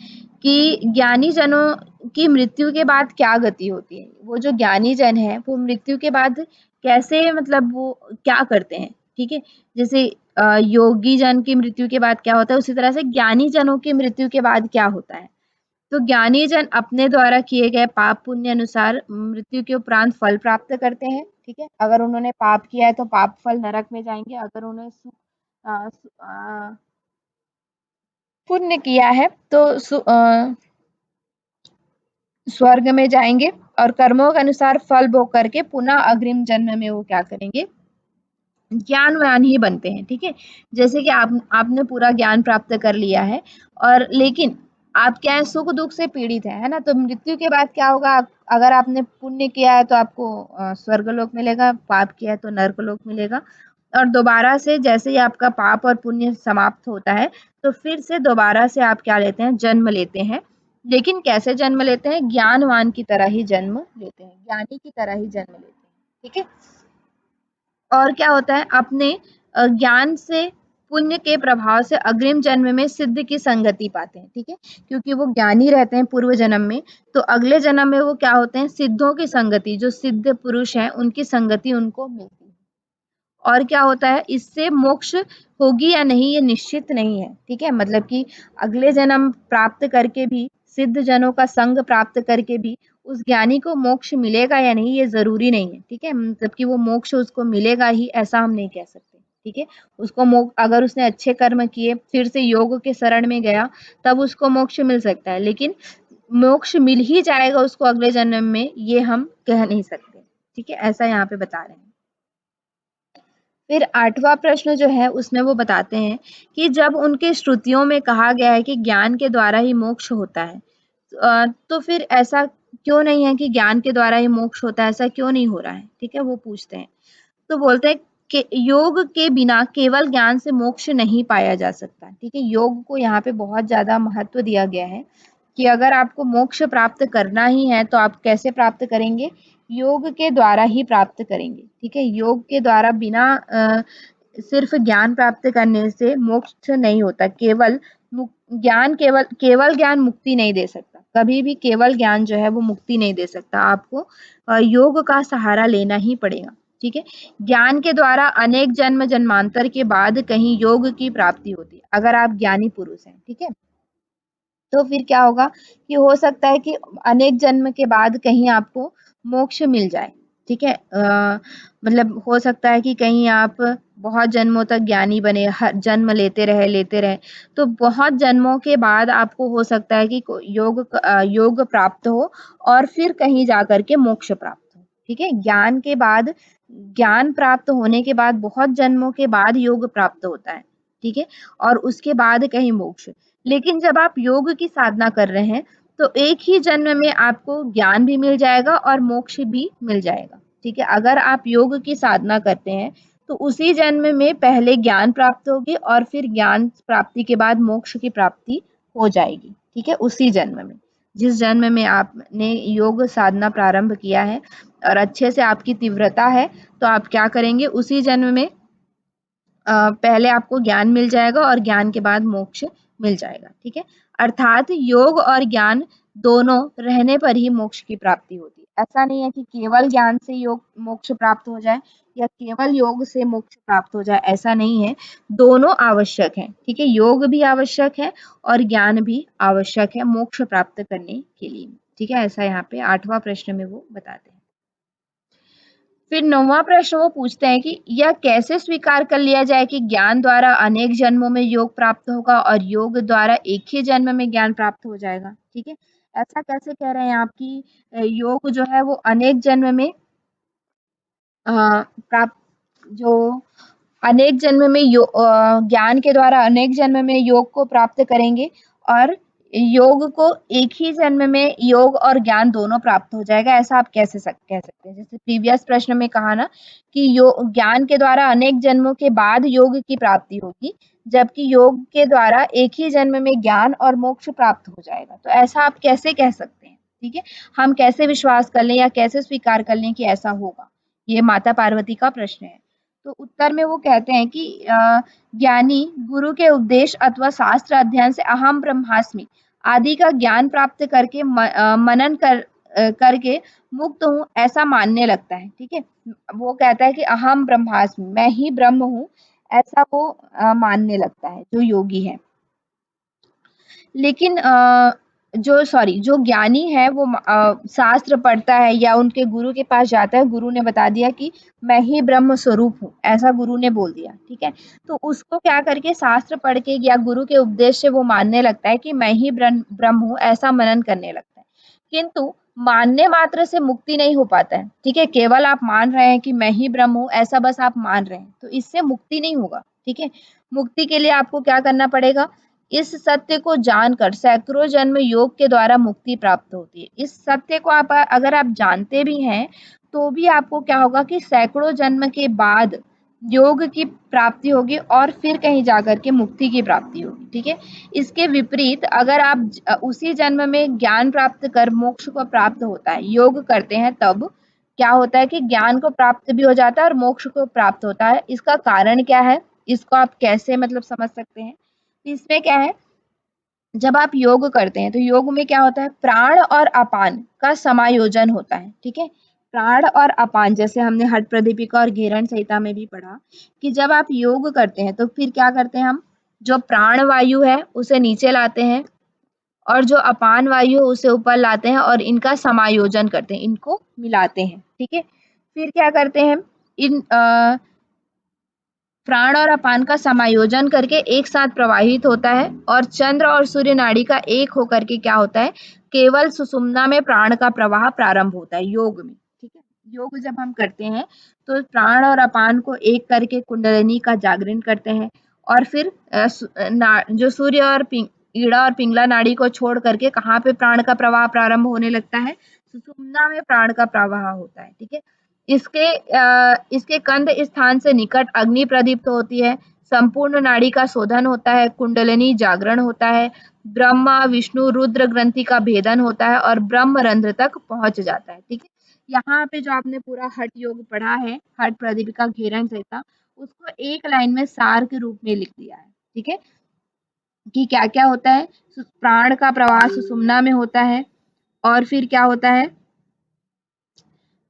कि ज्ञानी जनों की मृत्यु के बाद क्या गति होती है। वो जो ज्ञानी जन है वो मृत्यु के बाद कैसे, मतलब वो क्या करते हैं। ठीक है, जैसे योगी जन की मृत्यु के बाद क्या होता है, उसी तरह से ज्ञानी जनों की मृत्यु के बाद क्या होता है। तो ज्ञानी जन अपने द्वारा किए गए पाप पुण्य अनुसार मृत्यु के उपरांत फल प्राप्त करते हैं। ठीक है, अगर उन्होंने पाप किया है तो पाप फल नरक में जाएंगे, अगर उन्होंने पुण्य किया है तो स्वर्ग में जाएंगे, और कर्मों के अनुसार फल भोग करके पुनः अग्रिम जन्म में वो क्या करेंगे, ज्ञानवान ही बनते हैं। ठीक है, जैसे कि आपने पूरा ज्ञान प्राप्त कर लिया है, और लेकिन आप क्या है, सुख दुख से पीड़ित है ना, तो मृत्यु के बाद क्या होगा, अगर आपने पुण्य किया है तो आपको स्वर्गलोक मिलेगा, पाप किया है तो नरकलोक मिलेगा। और दोबारा से जैसे ही आपका पाप और पुण्य समाप्त होता है, तो फिर से दोबारा से आप क्या लेते हैं, जन्म लेते हैं। लेकिन कैसे जन्म लेते हैं, ज्ञानवान की तरह ही जन्म लेते हैं, ज्ञानी की तरह ही जन्म लेते हैं। ठीक है, और क्या होता है, अपने ज्ञान से, पुण्य के प्रभाव से अग्रिम जन्म में सिद्ध की संगति पाते हैं। ठीक है, क्योंकि वो ज्ञानी रहते हैं पूर्व जन्म में, तो अगले जन्म में वो क्या होते हैं, सिद्धों की संगति, जो सिद्ध पुरुष हैं उनकी संगति उनको मिलती है। और क्या होता है, इससे मोक्ष होगी या नहीं ये निश्चित नहीं है। ठीक है, मतलब कि अगले जन्म प्राप्त करके भी, सिद्ध जनों का संग प्राप्त करके भी उस ज्ञानी को मोक्ष मिलेगा या नहीं ये जरूरी नहीं है। ठीक है, मतलब कि वो मोक्ष उसको मिलेगा ही ऐसा हम नहीं कह सकते। ठीक है, उसको अगर उसने अच्छे कर्म किए, फिर से योग के शरण में गया, तब उसको मोक्ष मिल सकता है, लेकिन मोक्ष मिल ही जाएगा उसको अगले जन्म में, ये हम कह नहीं सकते। ठीक है, ऐसा यहाँ पे बता रहे हैं। फिर 8वां प्रश्न जो है उसमें वो बताते हैं कि जब उनके श्रुतियों में कहा गया है कि ज्ञान के द्वारा ही मोक्ष होता है, तो फिर ऐसा क्यों नहीं है कि ज्ञान के द्वारा ही मोक्ष होता है, ऐसा क्यों नहीं हो रहा है? ठीक है, वो पूछते हैं। तो बोलते हैं कि योग के बिना केवल ज्ञान से मोक्ष नहीं पाया जा सकता। ठीक है, योग को यहाँ पे बहुत ज्यादा महत्व दिया गया है कि अगर आपको मोक्ष प्राप्त करना ही है तो आप कैसे प्राप्त करेंगे? योग के द्वारा ही प्राप्त करेंगे। ठीक है, योग के द्वारा बिना सिर्फ ज्ञान प्राप्त करने से मोक्ष नहीं होता। ज्ञान केवल ज्ञान मुक्ति नहीं दे सकता। कभी भी केवल ज्ञान जो है वो मुक्ति नहीं दे सकता। आपको योग का सहारा लेना ही पड़ेगा। ठीक है, ज्ञान के द्वारा अनेक जन्म जन्मांतर के बाद कहीं योग की प्राप्ति होती है अगर आप ज्ञानी पुरुष हैं। ठीक है, तो फिर क्या होगा कि हो सकता है कि अनेक जन्म के बाद कहीं आपको मोक्ष मिल जाए। ठीक है, मतलब हो सकता है कि कहीं आप बहुत जन्मों तक ज्ञानी बने, हर जन्म लेते रहे, तो बहुत जन्मों के बाद आपको हो सकता है कि योग प्राप्त हो और फिर कहीं जाकर के मोक्ष प्राप्त हो। ठीक है, ज्ञान प्राप्त होने के बाद बहुत जन्मों के बाद योग प्राप्त होता है। ठीक है, और उसके बाद कहीं मोक्ष। लेकिन जब आप योग की साधना कर रहे हैं तो एक ही जन्म में आपको ज्ञान भी मिल जाएगा और मोक्ष भी मिल जाएगा। ठीक है, अगर आप योग की साधना करते हैं तो उसी जन्म में पहले ज्ञान प्राप्त होगी और फिर ज्ञान प्राप्ति के बाद मोक्ष की प्राप्ति हो जाएगी। ठीक है, उसी जन्म में, जिस जन्म में आपने योग साधना प्रारंभ किया है और अच्छे से आपकी तीव्रता है, तो आप क्या करेंगे, उसी जन्म में पहले आपको ज्ञान मिल जाएगा और ज्ञान के बाद मोक्ष मिल जाएगा। ठीक है, अर्थात योग और ज्ञान दोनों रहने पर ही मोक्ष की प्राप्ति होती है। ऐसा नहीं है कि केवल ज्ञान से योग मोक्ष प्राप्त हो जाए या केवल योग से मोक्ष प्राप्त हो जाए, ऐसा नहीं है। दोनों आवश्यक हैं। ठीक है, योग भी आवश्यक है और ज्ञान भी आवश्यक है मोक्ष प्राप्त करने के लिए। ठीक है, ऐसा यहाँ पे 8वां प्रश्न में वो बताते हैं। फिर 9वां प्रश्न वो पूछते हैं कि यह कैसे स्वीकार कर लिया जाए कि ज्ञान द्वारा अनेक जन्मों में योग प्राप्त होगा और योग द्वारा एक ही जन्म में ज्ञान प्राप्त हो जाएगा। ठीक है, ऐसा कैसे कह रहे हैं आप कि योग जो है वो अनेक जन्म में प्राप्त, जो अनेक जन्म में ज्ञान के द्वारा अनेक जन्म में योग को प्राप्त करेंगे और योग को एक ही जन्म में योग और ज्ञान दोनों प्राप्त हो जाएगा, ऐसा आप कह सकते हैं। जैसे प्रीवियस प्रश्न में कहा ना कि ज्ञान के द्वारा अनेक जन्मों के बाद योग की प्राप्ति होगी, जबकि योग के द्वारा एक ही जन्म में ज्ञान और मोक्ष प्राप्त हो जाएगा। तो ऐसा आप कैसे कह सकते हैं? ठीक है, हम कैसे विश्वास कर लें या कैसे स्वीकार कर लें कि ऐसा होगा? ये माता पार्वती का प्रश्न है। तो उत्तर में वो कहते हैं कि ज्ञानी गुरु के उपदेश अथवा शास्त्र अध्ययन से अहम ब्रह्मास्मि आदि का ज्ञान प्राप्त करके मनन करके मुक्त हूँ ऐसा मानने लगता है। ठीक है, वो कहता है कि अहम ब्रह्मास्मि, मैं ही ब्रह्म हूँ, ऐसा वो मानने लगता है जो योगी है। लेकिन जो ज्ञानी है वो शास्त्र पढ़ता है या उनके गुरु के पास जाता है, गुरु ने बता दिया कि मैं ही ब्रह्म स्वरूप हूँ, ऐसा गुरु ने बोल दिया। ठीक है, तो उसको क्या करके शास्त्र पढ़ के या गुरु के उपदेश से वो मानने लगता है कि मैं ही ब्रह्म हूँ, ऐसा मनन करने लगता है। किंतु मानने मात्र से मुक्ति नहीं हो पाता है। ठीक है, केवल आप मान रहे हैं कि मैं ही ब्रह्म हूँ, ऐसा बस आप मान रहे हैं, तो इससे मुक्ति नहीं होगा। ठीक है, मुक्ति के लिए आपको क्या करना पड़ेगा? इस सत्य को जानकर सैकड़ों जन्म योग के द्वारा मुक्ति प्राप्त होती है। इस सत्य को अगर आप जानते भी हैं तो भी आपको क्या होगा कि सैकड़ों जन्म के बाद योग की प्राप्ति होगी और फिर कहीं जाकर के मुक्ति की प्राप्ति होगी। ठीक है, इसके विपरीत अगर आप उसी जन्म में ज्ञान प्राप्त कर मोक्ष को प्राप्त होता है, योग करते हैं, तब क्या होता है कि ज्ञान को प्राप्त भी हो जाता है और मोक्ष को प्राप्त होता है। इसका कारण क्या है? इसको आप कैसे मतलब समझ सकते हैं? इसमें क्या है, जब आप योग करते हैं तो योग में क्या होता है, प्राण और अपान का समायोजन होता है। ठीक है, प्राण और अपान, जैसे हमने हठ प्रदीपिका और घेरण संहिता में भी पढ़ा कि जब आप योग करते हैं तो फिर क्या करते हैं, हम जो प्राण वायु है उसे नीचे लाते हैं और जो अपान वायु है उसे ऊपर लाते हैं और इनका समायोजन करते हैं, इनको मिलाते हैं। ठीक है, फिर क्या करते हैं, इन प्राण और अपान का समायोजन करके एक साथ प्रवाहित होता है और चंद्र और सूर्य नाड़ी का एक होकर के क्या होता है, केवल सुषुम्ना में प्राण का प्रवाह प्रारंभ होता है योग में। ठीक है, योग जब हम करते हैं तो प्राण और अपान को एक करके कुंडलिनी का जागरण करते हैं और फिर जो सूर्य और ईड़ा और पिंगला नाड़ी को छोड़ करके कहाँ पे प्राण का प्रवाह प्रारंभ होने लगता है, सुषुम्ना में प्राण का प्रवाह होता है। ठीक है, इसके कंध स्थान से निकट अग्नि प्रदीप्त होती है, संपूर्ण नाड़ी का शोधन होता है, कुंडलिनी जागरण होता है, ब्रह्मा विष्णु रुद्र ग्रंथि का भेदन होता है और ब्रह्मरंध्र तक पहुंच जाता है। ठीक है, यहाँ पे जो आपने पूरा हठ योग पढ़ा है, हठ प्रदीपिका घेरन संहिता, उसको एक लाइन में सार के रूप में लिख दिया है। ठीक है, कि क्या क्या होता है, प्राण का प्रवाह सुषुम्ना में होता है और फिर क्या होता है,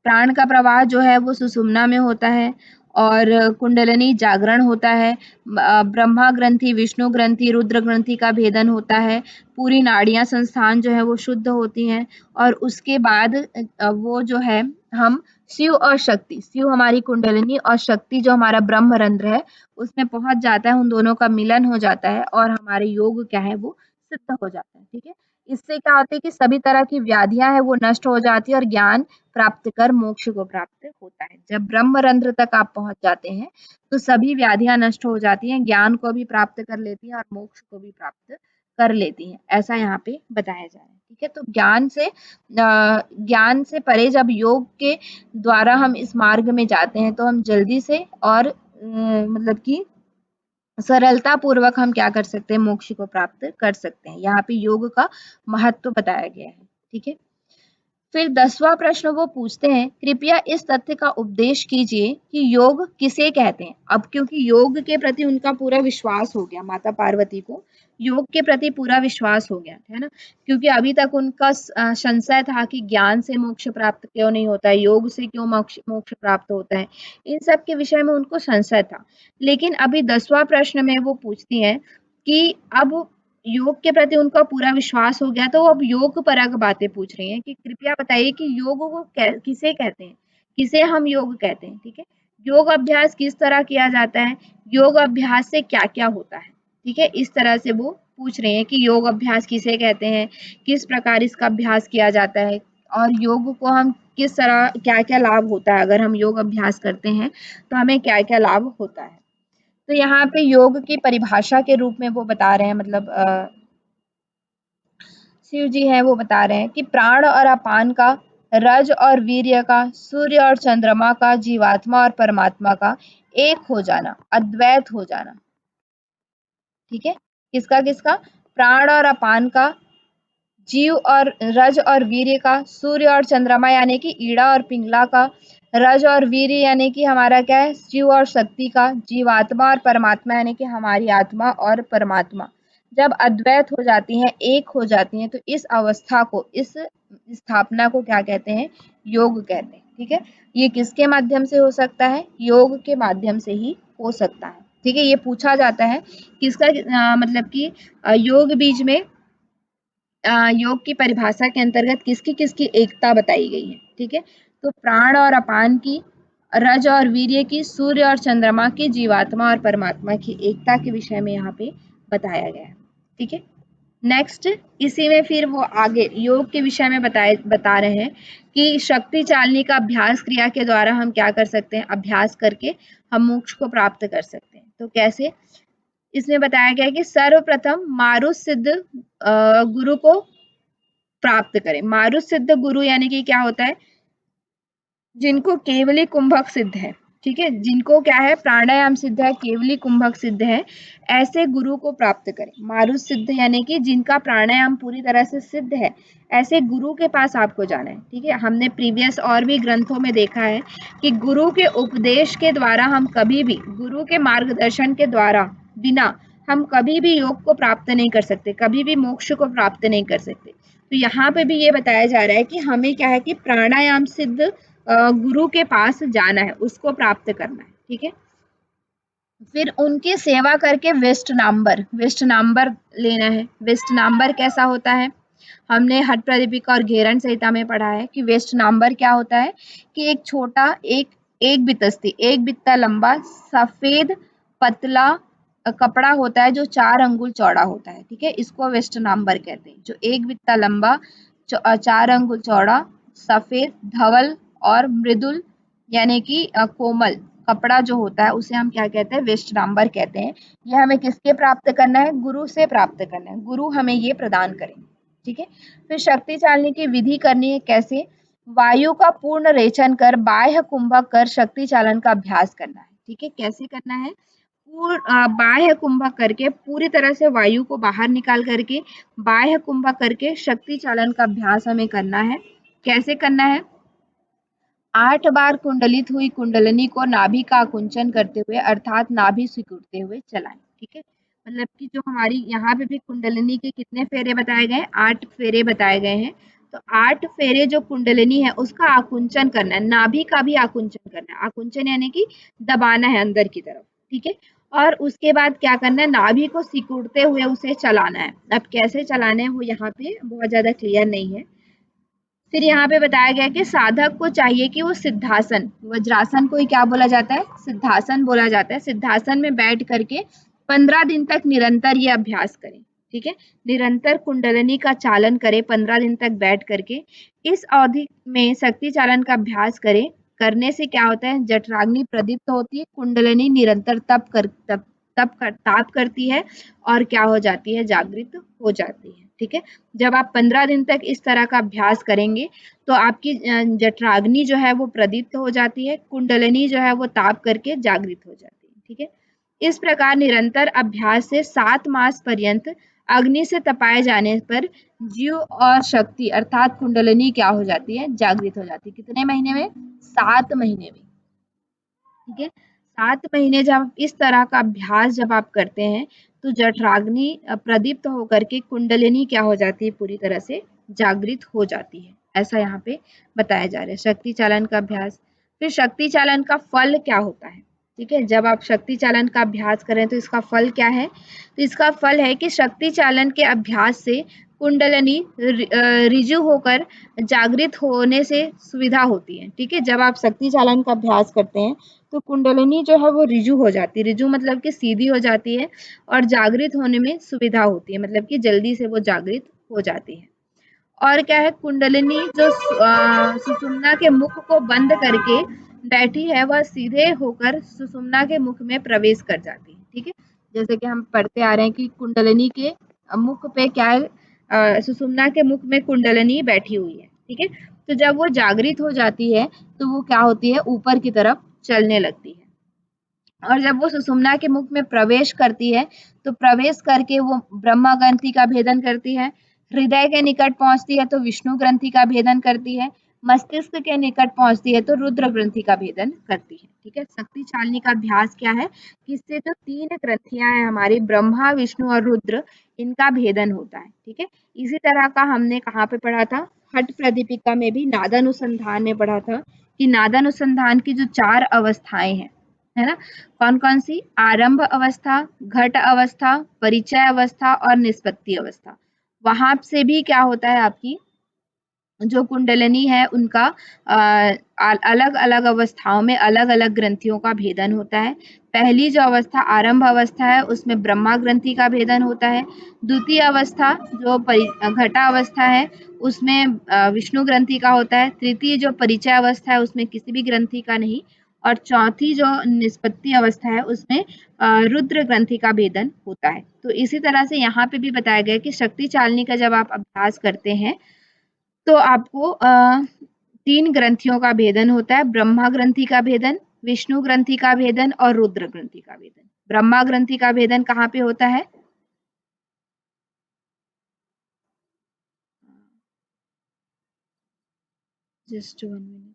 प्राण का प्रवाह जो है वो सुषुम्ना में होता है और कुंडलिनी जागरण होता है, ब्रह्मा ग्रंथि विष्णु ग्रंथि रुद्र ग्रंथि का भेदन होता है, पूरी नाड़ियां संस्थान जो है वो शुद्ध होती हैं और उसके बाद वो जो है हम शिव और शक्ति, शिव हमारी कुंडलिनी और शक्ति जो हमारा ब्रह्मरंध्र है उसमें पहुंच जाता है, उन दोनों का मिलन हो जाता है और हमारे योग क्या है वो सिद्ध हो जाता है। ठीक है, इससे क्या होता है कि सभी तरह की व्याधियां हैं वो नष्ट हो जाती है और ज्ञान प्राप्त कर मोक्ष को प्राप्त होता है। जब ब्रह्मरंध्र तक आप पहुंच जाते हैं तो सभी व्याधियां नष्ट हो जाती हैं, ज्ञान को भी प्राप्त कर लेती हैं और मोक्ष को भी प्राप्त कर लेती हैं, ऐसा यहाँ पे बताया जा रहा है। ठीक है, तो ज्ञान से परे जब योग के द्वारा हम इस मार्ग में जाते हैं तो हम जल्दी से और मतलब कि सरलता पूर्वक हम क्या कर सकते हैं, मोक्ष को प्राप्त कर सकते हैं। यहाँ पे योग का महत्व बताया गया है। ठीक है, फिर 10वां प्रश्न वो पूछते हैं, कृपया इस तथ्य का उपदेश कीजिए कि योग किसे कहते हैं। अब क्योंकि योग के प्रति उनका पूरा विश्वास हो गया, माता पार्वती को योग के प्रति पूरा विश्वास हो गया है ना, क्योंकि अभी तक उनका संशय था कि ज्ञान से मोक्ष प्राप्त क्यों नहीं होता है, योग से क्यों मोक्ष मोक्ष प्राप्त होता है, इन सब के विषय में उनको संशय था। लेकिन अभी 10वां प्रश्न में वो पूछती हैं कि अब योग के प्रति उनका पूरा विश्वास हो गया तो वो अब योग परक बातें पूछ रही हैं कि कृपया बताइए कि योग को किसे कहते हैं, किसे हम योग कहते हैं। ठीक है, योग अभ्यास किस तरह किया जाता है, योग अभ्यास से क्या क्या होता है। ठीक है, इस तरह से वो पूछ रहे हैं कि योग अभ्यास किसे कहते हैं, किस प्रकार इसका अभ्यास किया जाता है और योग को हम किस तरह क्या क्या लाभ होता है, अगर हम योग अभ्यास करते हैं तो हमें क्या क्या लाभ होता है। तो यहाँ पे योग की परिभाषा के रूप में वो बता रहे हैं, मतलब शिव जी हैं वो बता रहे हैं कि प्राण और अपान का, रज और वीर्य का, सूर्य और चंद्रमा का, जीवात्मा और परमात्मा का एक हो जाना, अद्वैत हो जाना। ठीक है, किसका किसका, प्राण और अपान का, जीव और रज और वीर्य का, सूर्य और चंद्रमा यानी कि ईड़ा और पिंगला का, रज और वीर्य यानी कि हमारा क्या है, शिव और शक्ति का, जीवात्मा और परमात्मा यानी कि हमारी आत्मा और परमात्मा जब अद्वैत हो जाती हैं, एक हो जाती हैं, तो इस अवस्था को, इस स्थापना को क्या कहते हैं, योग कहते हैं। ठीक है, ये किसके माध्यम से हो सकता है, योग के माध्यम से ही हो सकता है। ठीक है, ये पूछा जाता है किसका मतलब कि योग बीज में योग की परिभाषा के अंतर्गत किसकी किसकी एकता बताई गई है। ठीक है, तो प्राण और अपान की, रज और वीर्य की, सूर्य और चंद्रमा की, जीवात्मा और परमात्मा की एकता के विषय में यहाँ पे बताया गया है। ठीक है, नेक्स्ट इसी में फिर वो आगे योग के विषय में बता रहे हैं कि शक्ति चालनी का अभ्यास क्रिया के द्वारा हम क्या कर सकते हैं, अभ्यास करके हम मोक्ष को प्राप्त कर सकते हैं। तो कैसे, इसमें बताया गया है कि सर्वप्रथम मारुत सिद्ध गुरु को प्राप्त करें। मारुत सिद्ध गुरु यानी कि क्या होता है, जिनको केवली कुंभक सिद्ध है। ठीक है, जिनको क्या है, प्राणायाम सिद्ध है, केवली कुंभक सिद्ध है, ऐसे गुरु को प्राप्त करें। मारुत सिद्ध यानी कि जिनका प्राणायाम पूरी तरह से सिद्ध है, ऐसे गुरु के पास आपको जाना है। ठीक है, हमने प्रीवियस और भी ग्रंथों में देखा है कि गुरु के उपदेश के द्वारा हम कभी भी, गुरु के मार्गदर्शन के द्वारा बिना हम कभी भी योग को प्राप्त नहीं कर सकते, कभी भी मोक्ष को प्राप्त नहीं कर सकते। तो यहाँ पे भी ये बताया जा रहा है कि हमें क्या है कि प्राणायाम सिद्ध गुरु के पास जाना है, उसको प्राप्त करना है। ठीक है, फिर उनकी सेवा करके विष्टनाम्बर लेना है। विष्टनाम्बर कैसा होता है, हमने हठ प्रदीपिका और घेरन संहिता में पढ़ा है कि विष्टनाम्बर क्या होता है कि एक छोटा एक बितस्ती, एक बित्ता लंबा सफेद पतला कपड़ा होता है जो 4 अंगुल चौड़ा होता है। ठीक है, इसको विष्टनाम्बर कहते हैं, जो एक बित्ता लंबा 4 अंगुल चौड़ा सफेद धवल और मृदुल यानी कि कोमल कपड़ा जो होता है उसे हम क्या कहते हैं, विश्राम्बर कहते हैं। ये हमें किसके प्राप्त करना है, गुरु से प्राप्त करना है, गुरु हमें ये प्रदान करेंगे। ठीक है। फिर शक्ति चालनी की विधि करनी है, कैसे, वायु का पूर्ण रेचन कर बाह्य कुंभक कर शक्ति चालन का अभ्यास करना है। ठीक है, कैसे करना है, बाह्य कुंभक करके पूरी तरह से वायु को बाहर निकाल करके बाह्य कुंभक करके शक्ति चालन का अभ्यास हमें करना है। कैसे करना है, 8 बार कुंडलित हुई कुंडलिनी को नाभि का आकुंचन करते हुए अर्थात नाभि सिकुड़ते हुए चलाएं। ठीक है, मतलब कि जो हमारी यहाँ पे भी कुंडलिनी के कितने फेरे बताए गए, 8 फेरे बताए गए हैं। तो 8 फेरे जो कुंडलिनी है उसका आकुंचन करना है, नाभि का भी आकुंचन करना है। आकुंचन यानी कि दबाना है अंदर की तरफ। ठीक है, और उसके बाद क्या करना है, नाभि को सिकुड़ते हुए उसे चलाना है। अब कैसे चलाना है वो यहाँ पे बहुत ज्यादा क्लियर नहीं है। फिर यहाँ पे बताया गया कि साधक को चाहिए कि वो सिद्धासन, वज्रासन को ही क्या बोला जाता है, सिद्धासन बोला जाता है। सिद्धासन में बैठ करके 15 दिन तक निरंतर ये अभ्यास करें। ठीक है, निरंतर कुंडलिनी का चालन करें 15 दिन तक बैठ करके। इस अवधि में शक्ति चालन का अभ्यास करें। करने से क्या होता है, जठराग्नि प्रदीप्त होती है, कुंडलिनी निरंतर ताप करती है और क्या हो जाती है, जागृत हो जाती है। ठीक है, जब आप 15 दिन तक इस तरह का अभ्यास करेंगे तो आपकी जठराग्नि जो है वो प्रदीप्त हो जाती है, कुंडलिनी जो है वो ताप करके जागृत हो जाती है। ठीक है, इस प्रकार निरंतर अभ्यास से 7 मास पर्यंत अग्नि से तपाए जाने पर जीव और शक्ति अर्थात कुंडलिनी क्या हो जाती है, जागृत हो जाती है। कितने महीने में, 7 महीने में। ठीक है, 7 महीने जब इस तरह का अभ्यास जब आप करते हैं तो जठराग्नि प्रदीप्त होकर के कुंडलिनी क्या हो जाती है, पूरी तरह से जागृत हो जाती है। ऐसा यहाँ पे बताया जा रहा है शक्ति चालन का अभ्यास। फिर शक्ति चालन का फल क्या होता है। ठीक है, जब आप शक्ति चालन का अभ्यास करें तो इसका फल क्या है, तो इसका फल है कि शक्ति चालन के अभ्यास से कुंडलिनी ऋजु होकर जागृत होने से सुविधा होती है। ठीक है, जब आप शक्ति चालन का अभ्यास करते हैं तो कुंडलिनी जो है वो ऋजु हो जाती है, ऋजु मतलब कि सीधी हो जाती है और जागृत होने में सुविधा होती है, मतलब कि जल्दी से वो जागृत हो जाती है। और क्या है, कुंडलिनी जो सुषुम्ना के मुख को बंद करके बैठी है वह सीधे होकर सुषुम्ना के मुख में प्रवेश कर जाती है। ठीक है, जैसे कि हम पढ़ते आ रहे हैं कि कुंडलिनी के मुख पे क्या है, सुषुम्ना के मुख में कुंडलिनी बैठी हुई है। ठीक है, तो जब वो जागृत हो जाती है तो वो क्या होती है, ऊपर की तरफ चलने लगती है। और जब वो सुषुम्ना के मुख में प्रवेश करती है तो प्रवेश करके वो ब्रह्मा ग्रंथि का भेदन करती है, हृदय के निकट पहुंचती है तो विष्णु ग्रंथि का भेदन करती है, मस्तिष्क के निकट पहुंचती है तो रुद्र ग्रंथि का भेदन करती है। ठीक है, शक्ति चालनी का अभ्यास क्या है कि इससे जो 3 ग्रंथियां हैं हमारी ब्रह्मा विष्णु और रुद्र, इनका भेदन होता है। ठीक है, इसी तरह का हमने कहाँ पे पढ़ा था, हट प्रदीपिका में भी नादानुसंधान में पढ़ा था कि नादानुसंधान की जो 4 अवस्थाएं हैं, है ना, कौन कौन सी, आरंभ अवस्था, घट अवस्था, परिचय अवस्था और निष्पत्ति अवस्था। वहां से भी क्या होता है, आपकी जो कुंडलिनी है उनका अलग अलग अवस्थाओं में अलग अलग ग्रंथियों का भेदन होता है। पहली जो अवस्था आरंभ अवस्था है उसमें ब्रह्मा ग्रंथि का भेदन होता है। द्वितीय अवस्था जो घटा अवस्था है उसमें विष्णु ग्रंथि का होता है। तृतीय जो परिचय अवस्था है उसमें किसी भी ग्रंथि का नहीं। और चौथी जो निष्पत्ति अवस्था है उसमें रुद्र ग्रंथि का भेदन होता है। तो इसी तरह से यहाँ पे भी बताया गया कि शक्ति चालनी का जब आप अभ्यास करते हैं तो आपको 3 ग्रंथियों का भेदन होता है, ब्रह्मा ग्रंथि का भेदन, विष्णु ग्रंथि का भेदन और रुद्र ग्रंथि का भेदन। ब्रह्मा ग्रंथि का भेदन कहाँ पे होता है, जस्ट 1 मिनट।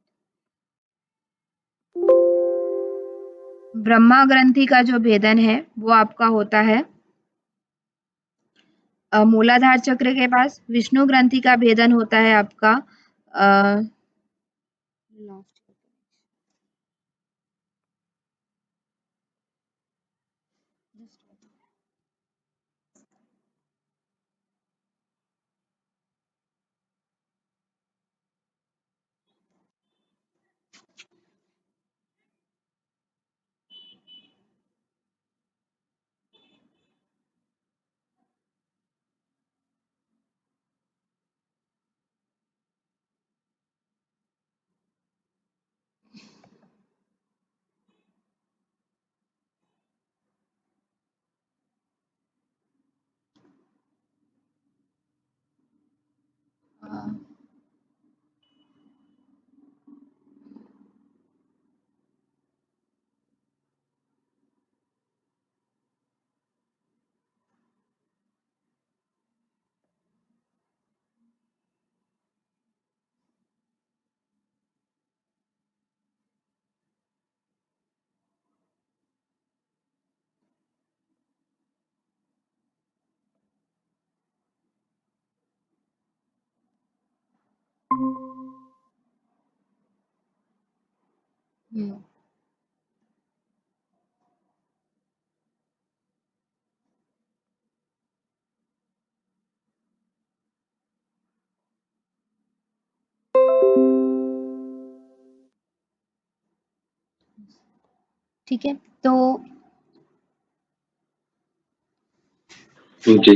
ब्रह्मा ग्रंथि का जो भेदन है वो आपका होता है मूलाधार चक्र के पास। विष्णु ग्रंथि का भेदन होता है आपका हम्म, ठीक है। तो जी।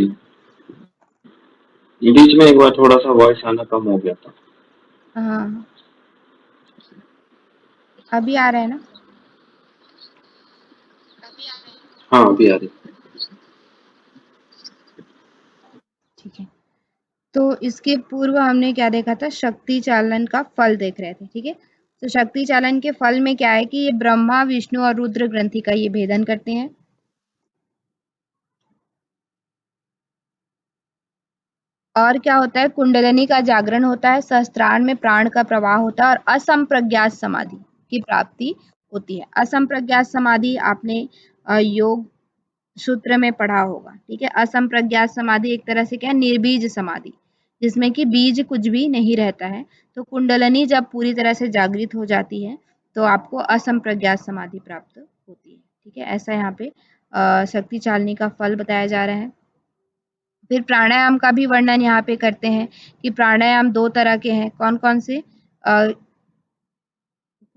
बीच में एक बार थोड़ा सा वॉइस आना कम हो गया था। हाँ, अभी आ रहा है ना? हाँ, अभी आ रही। ठीक है। तो इसके पूर्व हमने क्या देखा था? शक्ति चालन का फल देख रहे थे, ठीक है। तो शक्ति चालन के फल में क्या है कि ये ब्रह्मा, विष्णु और रुद्र ग्रंथि का ये भेदन करते हैं। और क्या होता है? कुंडलिनी का जागरण होता है, सहस्त्रार में प्राण का प्रवाह होता है और असंप्रज्ञात समाधि की प्राप्ति होती है। असंप्रज्ञात समाधि आपने योग सूत्र में पढ़ा होगा, ठीक है। असंप्रज्ञात समाधि एक तरह से क्या है? निर्बीज समाधि, जिसमें कि बीज कुछ भी नहीं रहता है। तो कुंडलिनी जब पूरी तरह से जागृत हो जाती है तो आपको असंप्रज्ञात समाधि प्राप्त होती है, ठीक है। ऐसा यहाँ पे शक्ति चालनी का फल बताया जा रहा है। फिर प्राणायाम का भी वर्णन यहाँ पे करते हैं कि प्राणायाम दो तरह के हैं। कौन कौन से?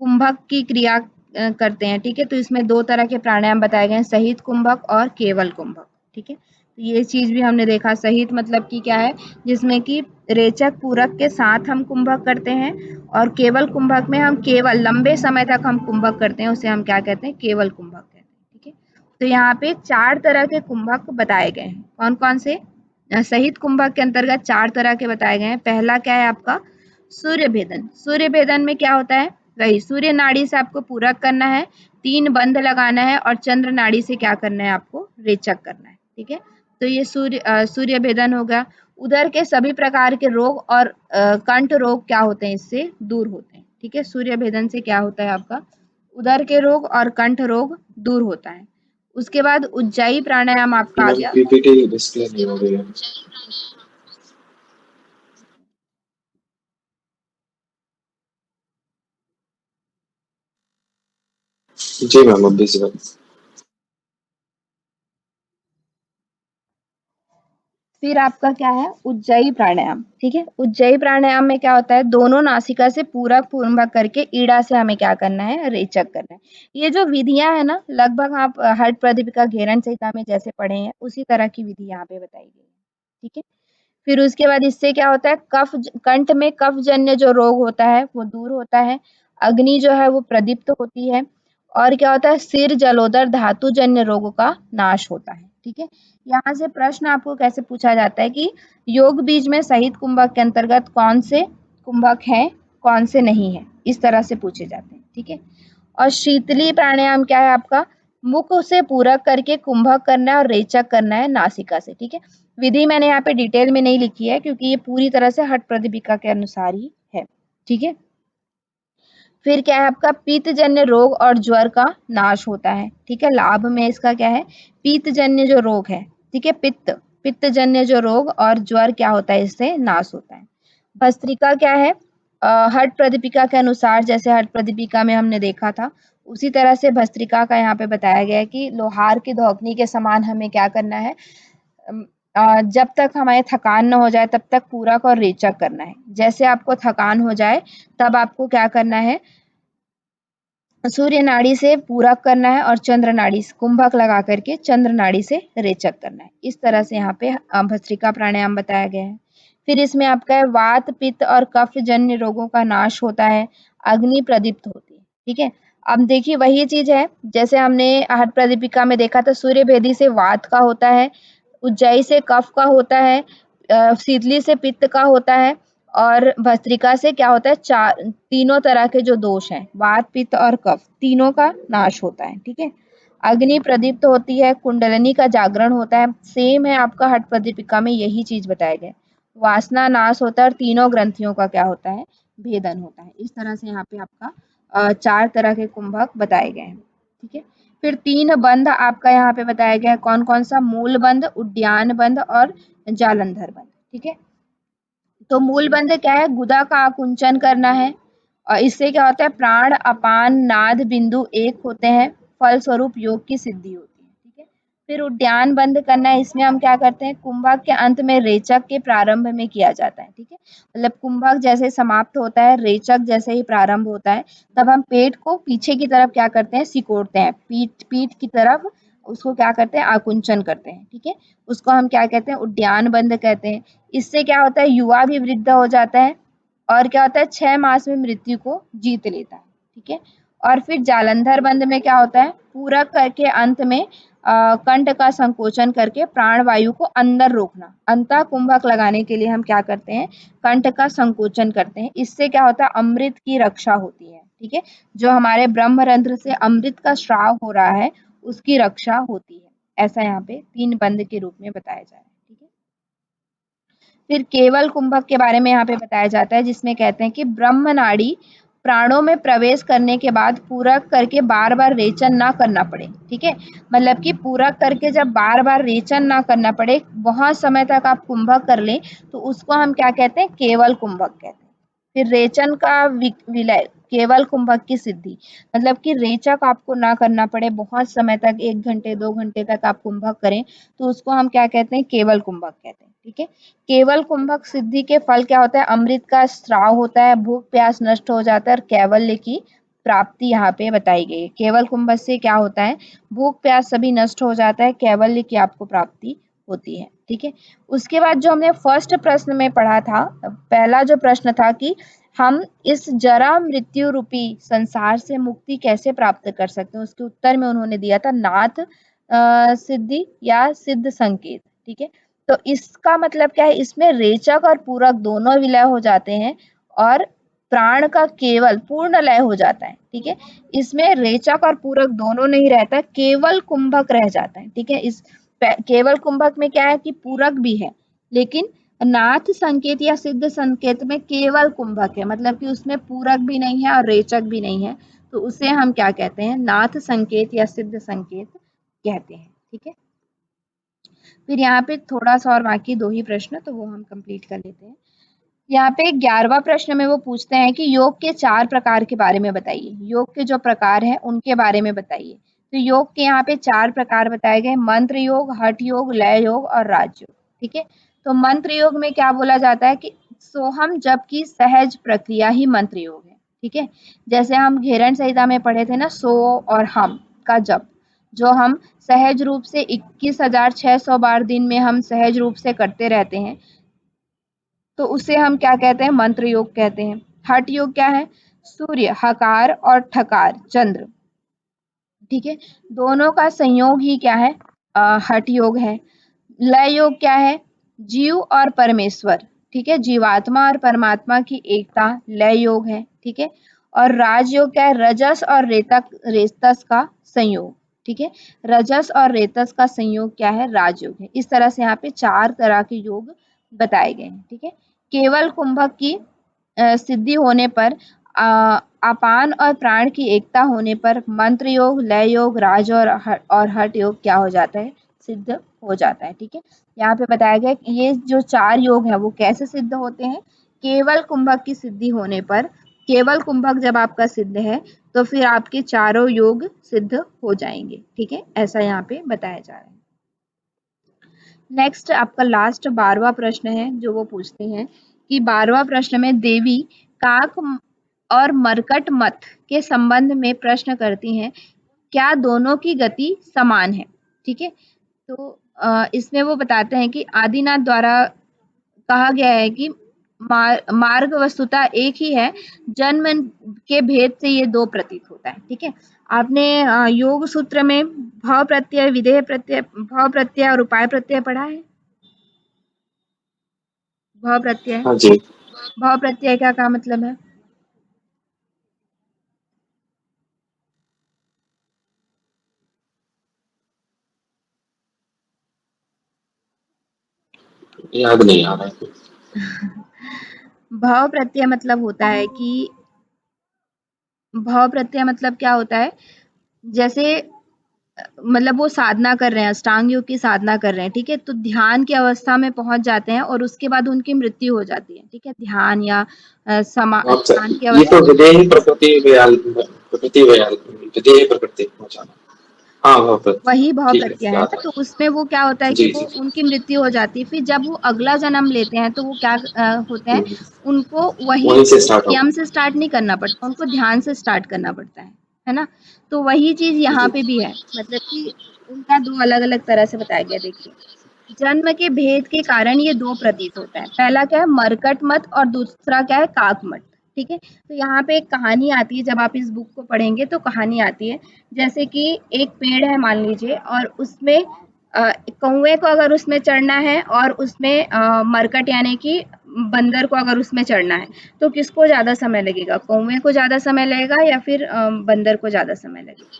कुंभक की क्रिया करते हैं, ठीक है। तो इसमें दो तरह के प्राणायाम बताए गए हैं, सहित कुंभक और केवल कुंभक, ठीक है। तो ये चीज भी हमने देखा। सहित मतलब कि क्या है? जिसमें कि रेचक पूरक के साथ हम कुंभक करते हैं, और केवल कुंभक में हम केवल लंबे समय तक हम कुंभक करते हैं, उसे हम क्या कहते हैं? केवल कुंभक कहते हैं, ठीक है। तो यहाँ पे चार तरह के कुंभक बताए गए हैं। कौन कौन से? सहित कुंभक के अंतर्गत चार तरह के बताए गए हैं। पहला क्या है आपका? सूर्य भेदन। सूर्य भेदन में क्या होता है? वही सूर्य नाड़ी से आपको पूरक करना है, 3 बंध लगाना है और चंद्र नाड़ी से क्या करना है? आपको रेचक करना है, ठीक है। तो ये सूर्य भेदन हो गया। उदर के सभी प्रकार के रोग और कंठ रोग क्या होते हैं? इससे दूर होते हैं, ठीक है। सूर्य भेदन से क्या होता है आपका? उदर के रोग और कंठ रोग दूर होता है। उसके बाद उज्जाई प्राणायाम आपका आ मैम, गया। पीपीटी डिस्प्ले नहीं हो रही है। जी मैम, अब बिजी बात। फिर आपका क्या है? उज्जयी प्राणायाम, ठीक है। उज्जयी प्राणायाम में क्या होता है? दोनों नासिका से पूरक कुंभक करके ईड़ा से हमें क्या करना है? रेचक करना है। ये जो विधियां है ना, लगभग आप हठ प्रदीपिका घेरन संहिता में जैसे पढ़े हैं उसी तरह की विधि यहाँ पे बताई गई है, ठीक है। फिर उसके बाद इससे क्या होता है? कंठ में कफ जन्य जो रोग होता है वो दूर होता है। अग्नि जो है वो प्रदीप्त होती है। और क्या होता है? सिर जलोदर धातु जन्य रोगों का नाश होता है, ठीक है। यहाँ से प्रश्न आपको कैसे पूछा जाता है कि योग बीज में सहित कुंभक के अंतर्गत कौन से कुंभक हैं, कौन से नहीं है, इस तरह से पूछे जाते हैं, ठीक है। और शीतली प्राणायाम क्या है आपका? मुख से पूरक करके कुंभक करना है और रेचक करना है नासिका से, ठीक है। विधि मैंने यहाँ पे डिटेल में नहीं लिखी है क्योंकि ये पूरी तरह से हठ प्रदीपिका के अनुसार ही है, ठीक है। फिर क्या है आपका? पित्तजन्य रोग और ज्वर का नाश होता है, ठीक है। लाभ में इसका क्या है? पित्तजन्य जो रोग है, ठीक है, पित्तजन्य जो रोग और ज्वर क्या होता है? इससे नाश होता है। भस्त्रिका क्या है? हठ प्रदीपिका के अनुसार, जैसे हठ प्रदीपिका में हमने देखा था उसी तरह से भस्त्रिका का यहाँ पे बताया गया है कि लोहार की धौकनी के समान हमें क्या करना है? जब तक हमें थकान न हो जाए तब तक पूरक और रेचक करना है। जैसे आपको थकान हो जाए तब आपको क्या करना है? सूर्य नाड़ी से पूरक करना है और चंद्र नाड़ी से कुंभक लगा करके चंद्र नाड़ी से रेचक करना है। इस तरह से यहाँ पे भस्त्रिका प्राणायाम बताया गया है। फिर इसमें आपका है वात पित्त और कफ जन्य रोगों का नाश होता है, अग्नि प्रदीप्त होती है, ठीक है। अब देखिए वही चीज है जैसे हमने हठ प्रदीपिका में देखा था, सूर्य भेदी से वात का होता है, उज्जाई से कफ का होता है, शीतली से पित्त का होता है, और भस्त्रिका से क्या होता है? चार तीनों तरह के जो दोष हैं, वात पित्त और कफ, तीनों का नाश होता है, ठीक है। अग्नि प्रदीप्त होती है, कुंडलिनी का जागरण होता है। सेम है आपका हठ प्रदीपिका में यही चीज बताए गए। वासना नाश होता है और तीनों ग्रंथियों का क्या होता है? भेदन होता है। इस तरह से यहाँ पे आपका चार तरह के कुंभक बताए गए हैं, ठीक है। फिर 3 बंध आपका यहाँ पे बताया गया है। कौन कौन सा? मूल बंध, उड्डयन बंध और जालंधर बंध, ठीक है। तो मूल बंध क्या है? गुदा का आकुंचन करना है, और इससे क्या होता है, प्राण अपान नाद बिंदु एक होते हैं, फलस्वरूप योग की सिद्धि होती है। ठीक है। फिर उद्यान बंद करना है, इसमें हम क्या करते हैं, कुंभक के अंत में रेचक के प्रारंभ में किया जाता है। ठीक है। मतलब कुंभक जैसे समाप्त होता है, रेचक जैसे ही प्रारंभ होता है, तब हम पेट को पीछे की तरफ क्या करते हैं, सिकोड़ते हैं, पीठ पीठ की तरफ उसको क्या करते हैं, आकुंचन करते हैं। ठीक है। उसको हम क्या कहते हैं, उद्यान बंद कहते हैं। इससे क्या होता है, युवा भी वृद्ध हो जाता है और क्या होता है, 6 मास में मृत्यु को जीत लेता है। ठीक है। और फिर जालंधर बंद में क्या होता है, पूरक करके अंत में कंठ का संकोचन करके प्राण वायु को अंदर रोकना। अंतः कुंभक लगाने के लिए हम क्या करते हैं, कंठ का संकोचन करते हैं। इससे क्या होता है, अमृत की रक्षा होती है। ठीक है। जो हमारे ब्रह्मरंध्र से अमृत का स्राव हो रहा है, उसकी रक्षा होती है। ऐसा यहाँ पे 3 बंद के रूप में बताया जा रहा है। ठीक है। फिर केवल कुंभक के बारे में यहाँ पे बताया जाता है, जिसमें कहते हैं कि ब्रह्म नाड़ी प्राणों में प्रवेश करने के बाद पूरक करके बार बार रेचन ना करना पड़े। ठीक है। मतलब कि पूरक करके जब बार बार रेचन ना करना पड़े, बहुत समय तक आप कुंभक कर लें, तो उसको हम क्या कहते हैं, केवल कुंभक कहते हैं। फिर रेचन का विलय, केवल कुंभक की सिद्धि, मतलब कि रेचक आपको ना करना पड़े, बहुत समय तक 1 घंटे 2 घंटे तक आप कुंभक करें, तो उसको हम क्या कहते हैं, केवल कुंभक कहते हैं। ठीक है। केवल कुंभक सिद्धि के फल क्या होता है, अमृत का स्राव होता है, भूख प्यास नष्ट हो जाता है और कैवल्य की प्राप्ति यहाँ पे बताई गई है। केवल कुंभक से क्या होता है, भूख प्यास सभी नष्ट हो जाता है, कैवल्य की आपको प्राप्ति होती है। ठीक है। उसके बाद जो हमने फर्स्ट प्रश्न में पढ़ा था, पहला जो प्रश्न था कि हम इस जरा मृत्यु रूपी संसार से मुक्ति कैसे प्राप्त कर सकते हैं, उसके उत्तर में उन्होंने दिया था नाथ सिद्धि या सिद्ध संकेत। ठीक है। तो इसका मतलब क्या है, इसमें रेचक और पूरक दोनों विलय हो जाते हैं और प्राण का केवल पूर्ण लय हो जाता है। ठीक है। इसमें रेचक और पूरक दोनों नहीं रहता, केवल कुंभक रह जाता है। ठीक है। इस केवल कुंभक में क्या है कि पूरक भी है, लेकिन नाथ संकेत या सिद्ध संकेत में केवल कुंभक है, मतलब कि उसमें पूरक भी नहीं है और रेचक भी नहीं है, तो उसे हम क्या कहते हैं, नाथ संकेत या सिद्ध संकेत कहते हैं। ठीक है। फिर यहाँ पे थोड़ा सा और बाकी 2 ही प्रश्न, तो वो हम कंप्लीट कर लेते हैं। यहाँ पे 11वां प्रश्न में वो पूछते हैं कि योग के 4 प्रकार के बारे में बताइए। योग के जो प्रकार हैं उनके बारे में बताइए। तो योग के यहाँ पे 4 प्रकार बताए गए, मंत्र योग, हठ योग, लय योग और राजयोग। ठीक है। तो मंत्र योग में क्या बोला जाता है कि सोहम जप की सहज प्रक्रिया ही मंत्र योग है। ठीक है। जैसे हम घेरन संहिता में पढ़े थे ना, सो और हम का जप, जो हम सहज रूप से 21,600 बार दिन में हम सहज रूप से करते रहते हैं, तो उसे हम क्या कहते हैं, मंत्र योग कहते हैं। हठ योग क्या है, सूर्य हकार और ठकार चंद्र, ठीक है, दोनों का संयोग ही क्या है, हठ योग है। लय योग क्या है, जीव और परमेश्वर, ठीक है, जीवात्मा और परमात्मा की एकता लय योग है। ठीक है। और राजयोग क्या है, रजस और रेतक रेतस का संयोग। ठीक है। रजस और रेतस का संयोग क्या है, राजयोग है। इस तरह से यहाँ पे 4 तरह के योग बताए गए हैं। ठीक है। केवल कुंभक की सिद्धि होने पर, अपान और प्राण की एकता होने पर मंत्र योग, लय योग, राज और हठ योग क्या हो जाता है, सिद्ध हो जाता है। ठीक है। यहाँ पे बताया गया कि ये जो 4 योग है वो कैसे सिद्ध होते हैं, केवल कुंभक की सिद्धि होने पर। केवल कुंभक जब आपका सिद्ध है तो फिर आपके चारों योग सिद्ध हो जाएंगे। ठीक है। ऐसा यहाँ पे बताया जा रहा है। नेक्स्ट आपका लास्ट 12वां प्रश्न है, जो वो पूछते हैं कि 12वां प्रश्न में देवी काक और मरकट मथ के संबंध में प्रश्न करती हैं, क्या दोनों की गति समान है। ठीक है। तो इसमें वो बताते हैं कि आदिनाथ द्वारा कहा गया है कि मार्ग वस्तुतः एक ही है, जन्म के भेद से ये 2 प्रतीत होता है। ठीक है। आपने योग सूत्र में भाव प्रत्यय, विधेय प्रत्यय, भाव प्रत्यय और उपाय प्रत्यय पढ़ा है। भाव प्रत्यय, हाँ जी। भाव प्रत्यय का क्या मतलब है, याद नहीं आ रहा है। भाव प्रत्यय मतलब होता है कि, भाव प्रत्यय मतलब क्या होता है, जैसे मतलब वो साधना कर रहे हैं, अष्टांग योग की साधना कर रहे हैं, ठीक है? तो ध्यान की अवस्था में पहुँच जाते हैं और उसके बाद उनकी मृत्यु हो जाती है, ठीक है? ध्यान या अच्छा, ध्यान की ये तो अवस्था। विदेही प्रकृति व्याल विदेही प्रकृति हो जाना। हाँ, हाँ, वही भव ठीक है, प्रत्यय है याद ना, है। तो उसमें वो क्या होता है कि जी, वो जी, जी। उनकी मृत्यु हो जाती है। फिर जब वो अगला जन्म लेते हैं तो वो क्या होता है, हुँ, उनको वही वहीं से चीज़ स्टार्ट यम होगा। से स्टार्ट नहीं करना पड़ता, उनको ध्यान से स्टार्ट करना पड़ता है ना? तो वही चीज़ यहाँ जी, पे भी है, मतलब कि उनका 2 अलग-अलग तरह से बताया गया, देखिए। जन्म के भेद के कारण ये 2 प्रतीत होता है। पहला क्या है, मरकट मत, और दूसरा क्या है, काक मत, ठीक है? तो यहाँ पे एक कहानी आती है, जब आप इस बुक को पढ़ेंगे तो कहानी आती है। जैसे कि एक पेड़ है मान लीजिए, और उसमें कौवे को अगर उसमें चढ़ना है, और उसमें मरकट यानी कि बंदर को अगर उसमें चढ़ना है, तो किसको ज़्यादा समय लगेगा? कौवे को ज़्यादा समय लगेगा या फिर बंदर को ज़्यादा समय लगेगा?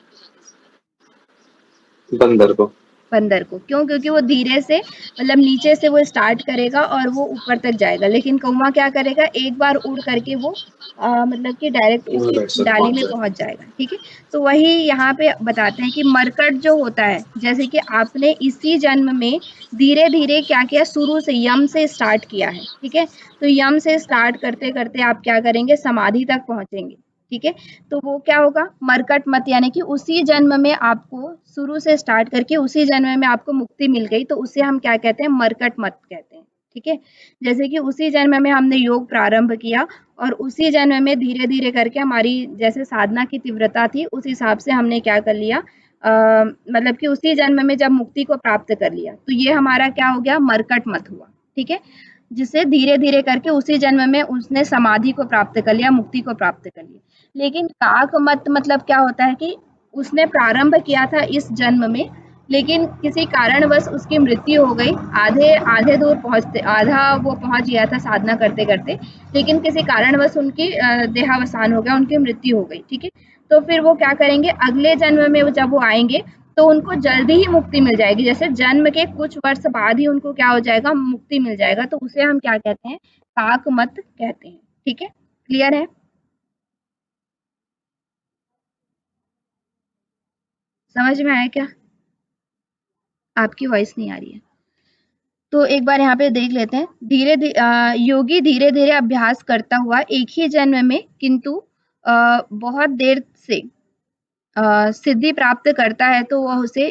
बंदर को। बंदर को, क्यों? क्योंकि वो धीरे से, मतलब नीचे से वो स्टार्ट करेगा और वो ऊपर तक जाएगा, लेकिन कौवा क्या करेगा, एक बार उड़ करके वो मतलब कि डायरेक्ट वहाँ उसी बैठ सक डाली पहुँच में जाए। पहुंच जाएगा, ठीक है? तो वही यहाँ पे बताते हैं कि मरकट जो होता है, जैसे कि आपने इसी जन्म में धीरे धीरे क्या किया, शुरू से यम से स्टार्ट किया है, ठीक है? तो यम से स्टार्ट करते करते आप क्या करेंगे, समाधि तक पहुंचेंगे, ठीक है? तो वो क्या होगा, मरकट मत, यानी कि उसी जन्म में आपको शुरू से स्टार्ट करके उसी जन्म में आपको मुक्ति मिल गई, तो उसे हम क्या कहते हैं, मरकट मत कहते हैं, ठीक है? जैसे कि उसी जन्म में हमने योग प्रारंभ किया, और उसी जन्म में धीरे धीरे करके हमारी जैसे साधना की तीव्रता थी, उस हिसाब से हमने क्या कर लिया, मतलब कि उसी जन्म में जब मुक्ति को प्राप्त कर लिया, तो ये हमारा क्या हो गया, मरकट मत हुआ, ठीक है? जिसे धीरे धीरे करके उसी जन्म में उसने समाधि को प्राप्त कर लिया, मुक्ति को प्राप्त कर लिया। लेकिन काक मत मतलब क्या होता है कि उसने प्रारंभ किया था इस जन्म में, लेकिन किसी कारणवश उसकी मृत्यु हो गई, आधे आधे दूर पहुंचते, आधा वो पहुंच गया था साधना करते करते, लेकिन किसी कारणवश उनकी देहावसान हो गया, उनकी मृत्यु हो गई, ठीक है? तो फिर वो क्या करेंगे, अगले जन्म में जब वो आएंगे, तो उनको जल्दी ही मुक्ति मिल जाएगी, जैसे जन्म के कुछ वर्ष बाद ही उनको क्या हो जाएगा, मुक्ति मिल जाएगा, तो उसे हम क्या कहते हैं, काक मत कहते हैं, ठीक है? क्लियर है? समझ में आया क्या? आपकी वॉइस नहीं आ रही है। तो एक बार यहाँ पे देख लेते हैं। योगी धीरे-धीरे अभ्यास करता हुआ एक ही जन्म में, किंतु बहुत देर से सिद्धि प्राप्त करता है, तो वह उसे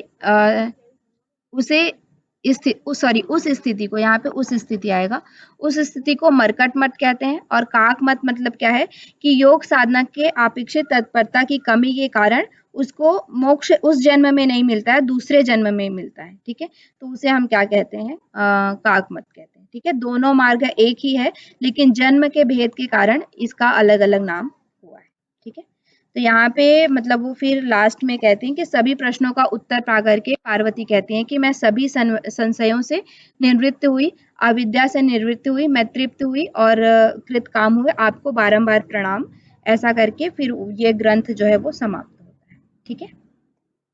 उस स्थिति को, यहाँ पे उस स्थिति आएगा, उस स्थिति को मरकट मत कहते हैं। और काक मत मतलब क्या है कि योग साधना के अपेक्षित तत्परता की कमी के कारण उसको मोक्ष उस जन्म में नहीं मिलता है, दूसरे जन्म में मिलता है, ठीक है? तो उसे हम क्या कहते हैं, काक मत कहते हैं, ठीक है? दोनों मार्ग एक ही है, लेकिन जन्म के भेद के कारण इसका अलग अलग नाम हुआ है, ठीक है? तो यहाँ पे मतलब वो फिर लास्ट में कहते हैं कि सभी प्रश्नों का उत्तर पा करके पार्वती कहती हैं कि मैं सभी संशयों से निवृत्त हुई, अविद्या से निवृत्त हुई, मैं तृप्त हुई और कृत काम हुए, आपको बारंबार प्रणाम। ऐसा करके फिर ये ग्रंथ जो है वो समाप्त होता है, ठीक है?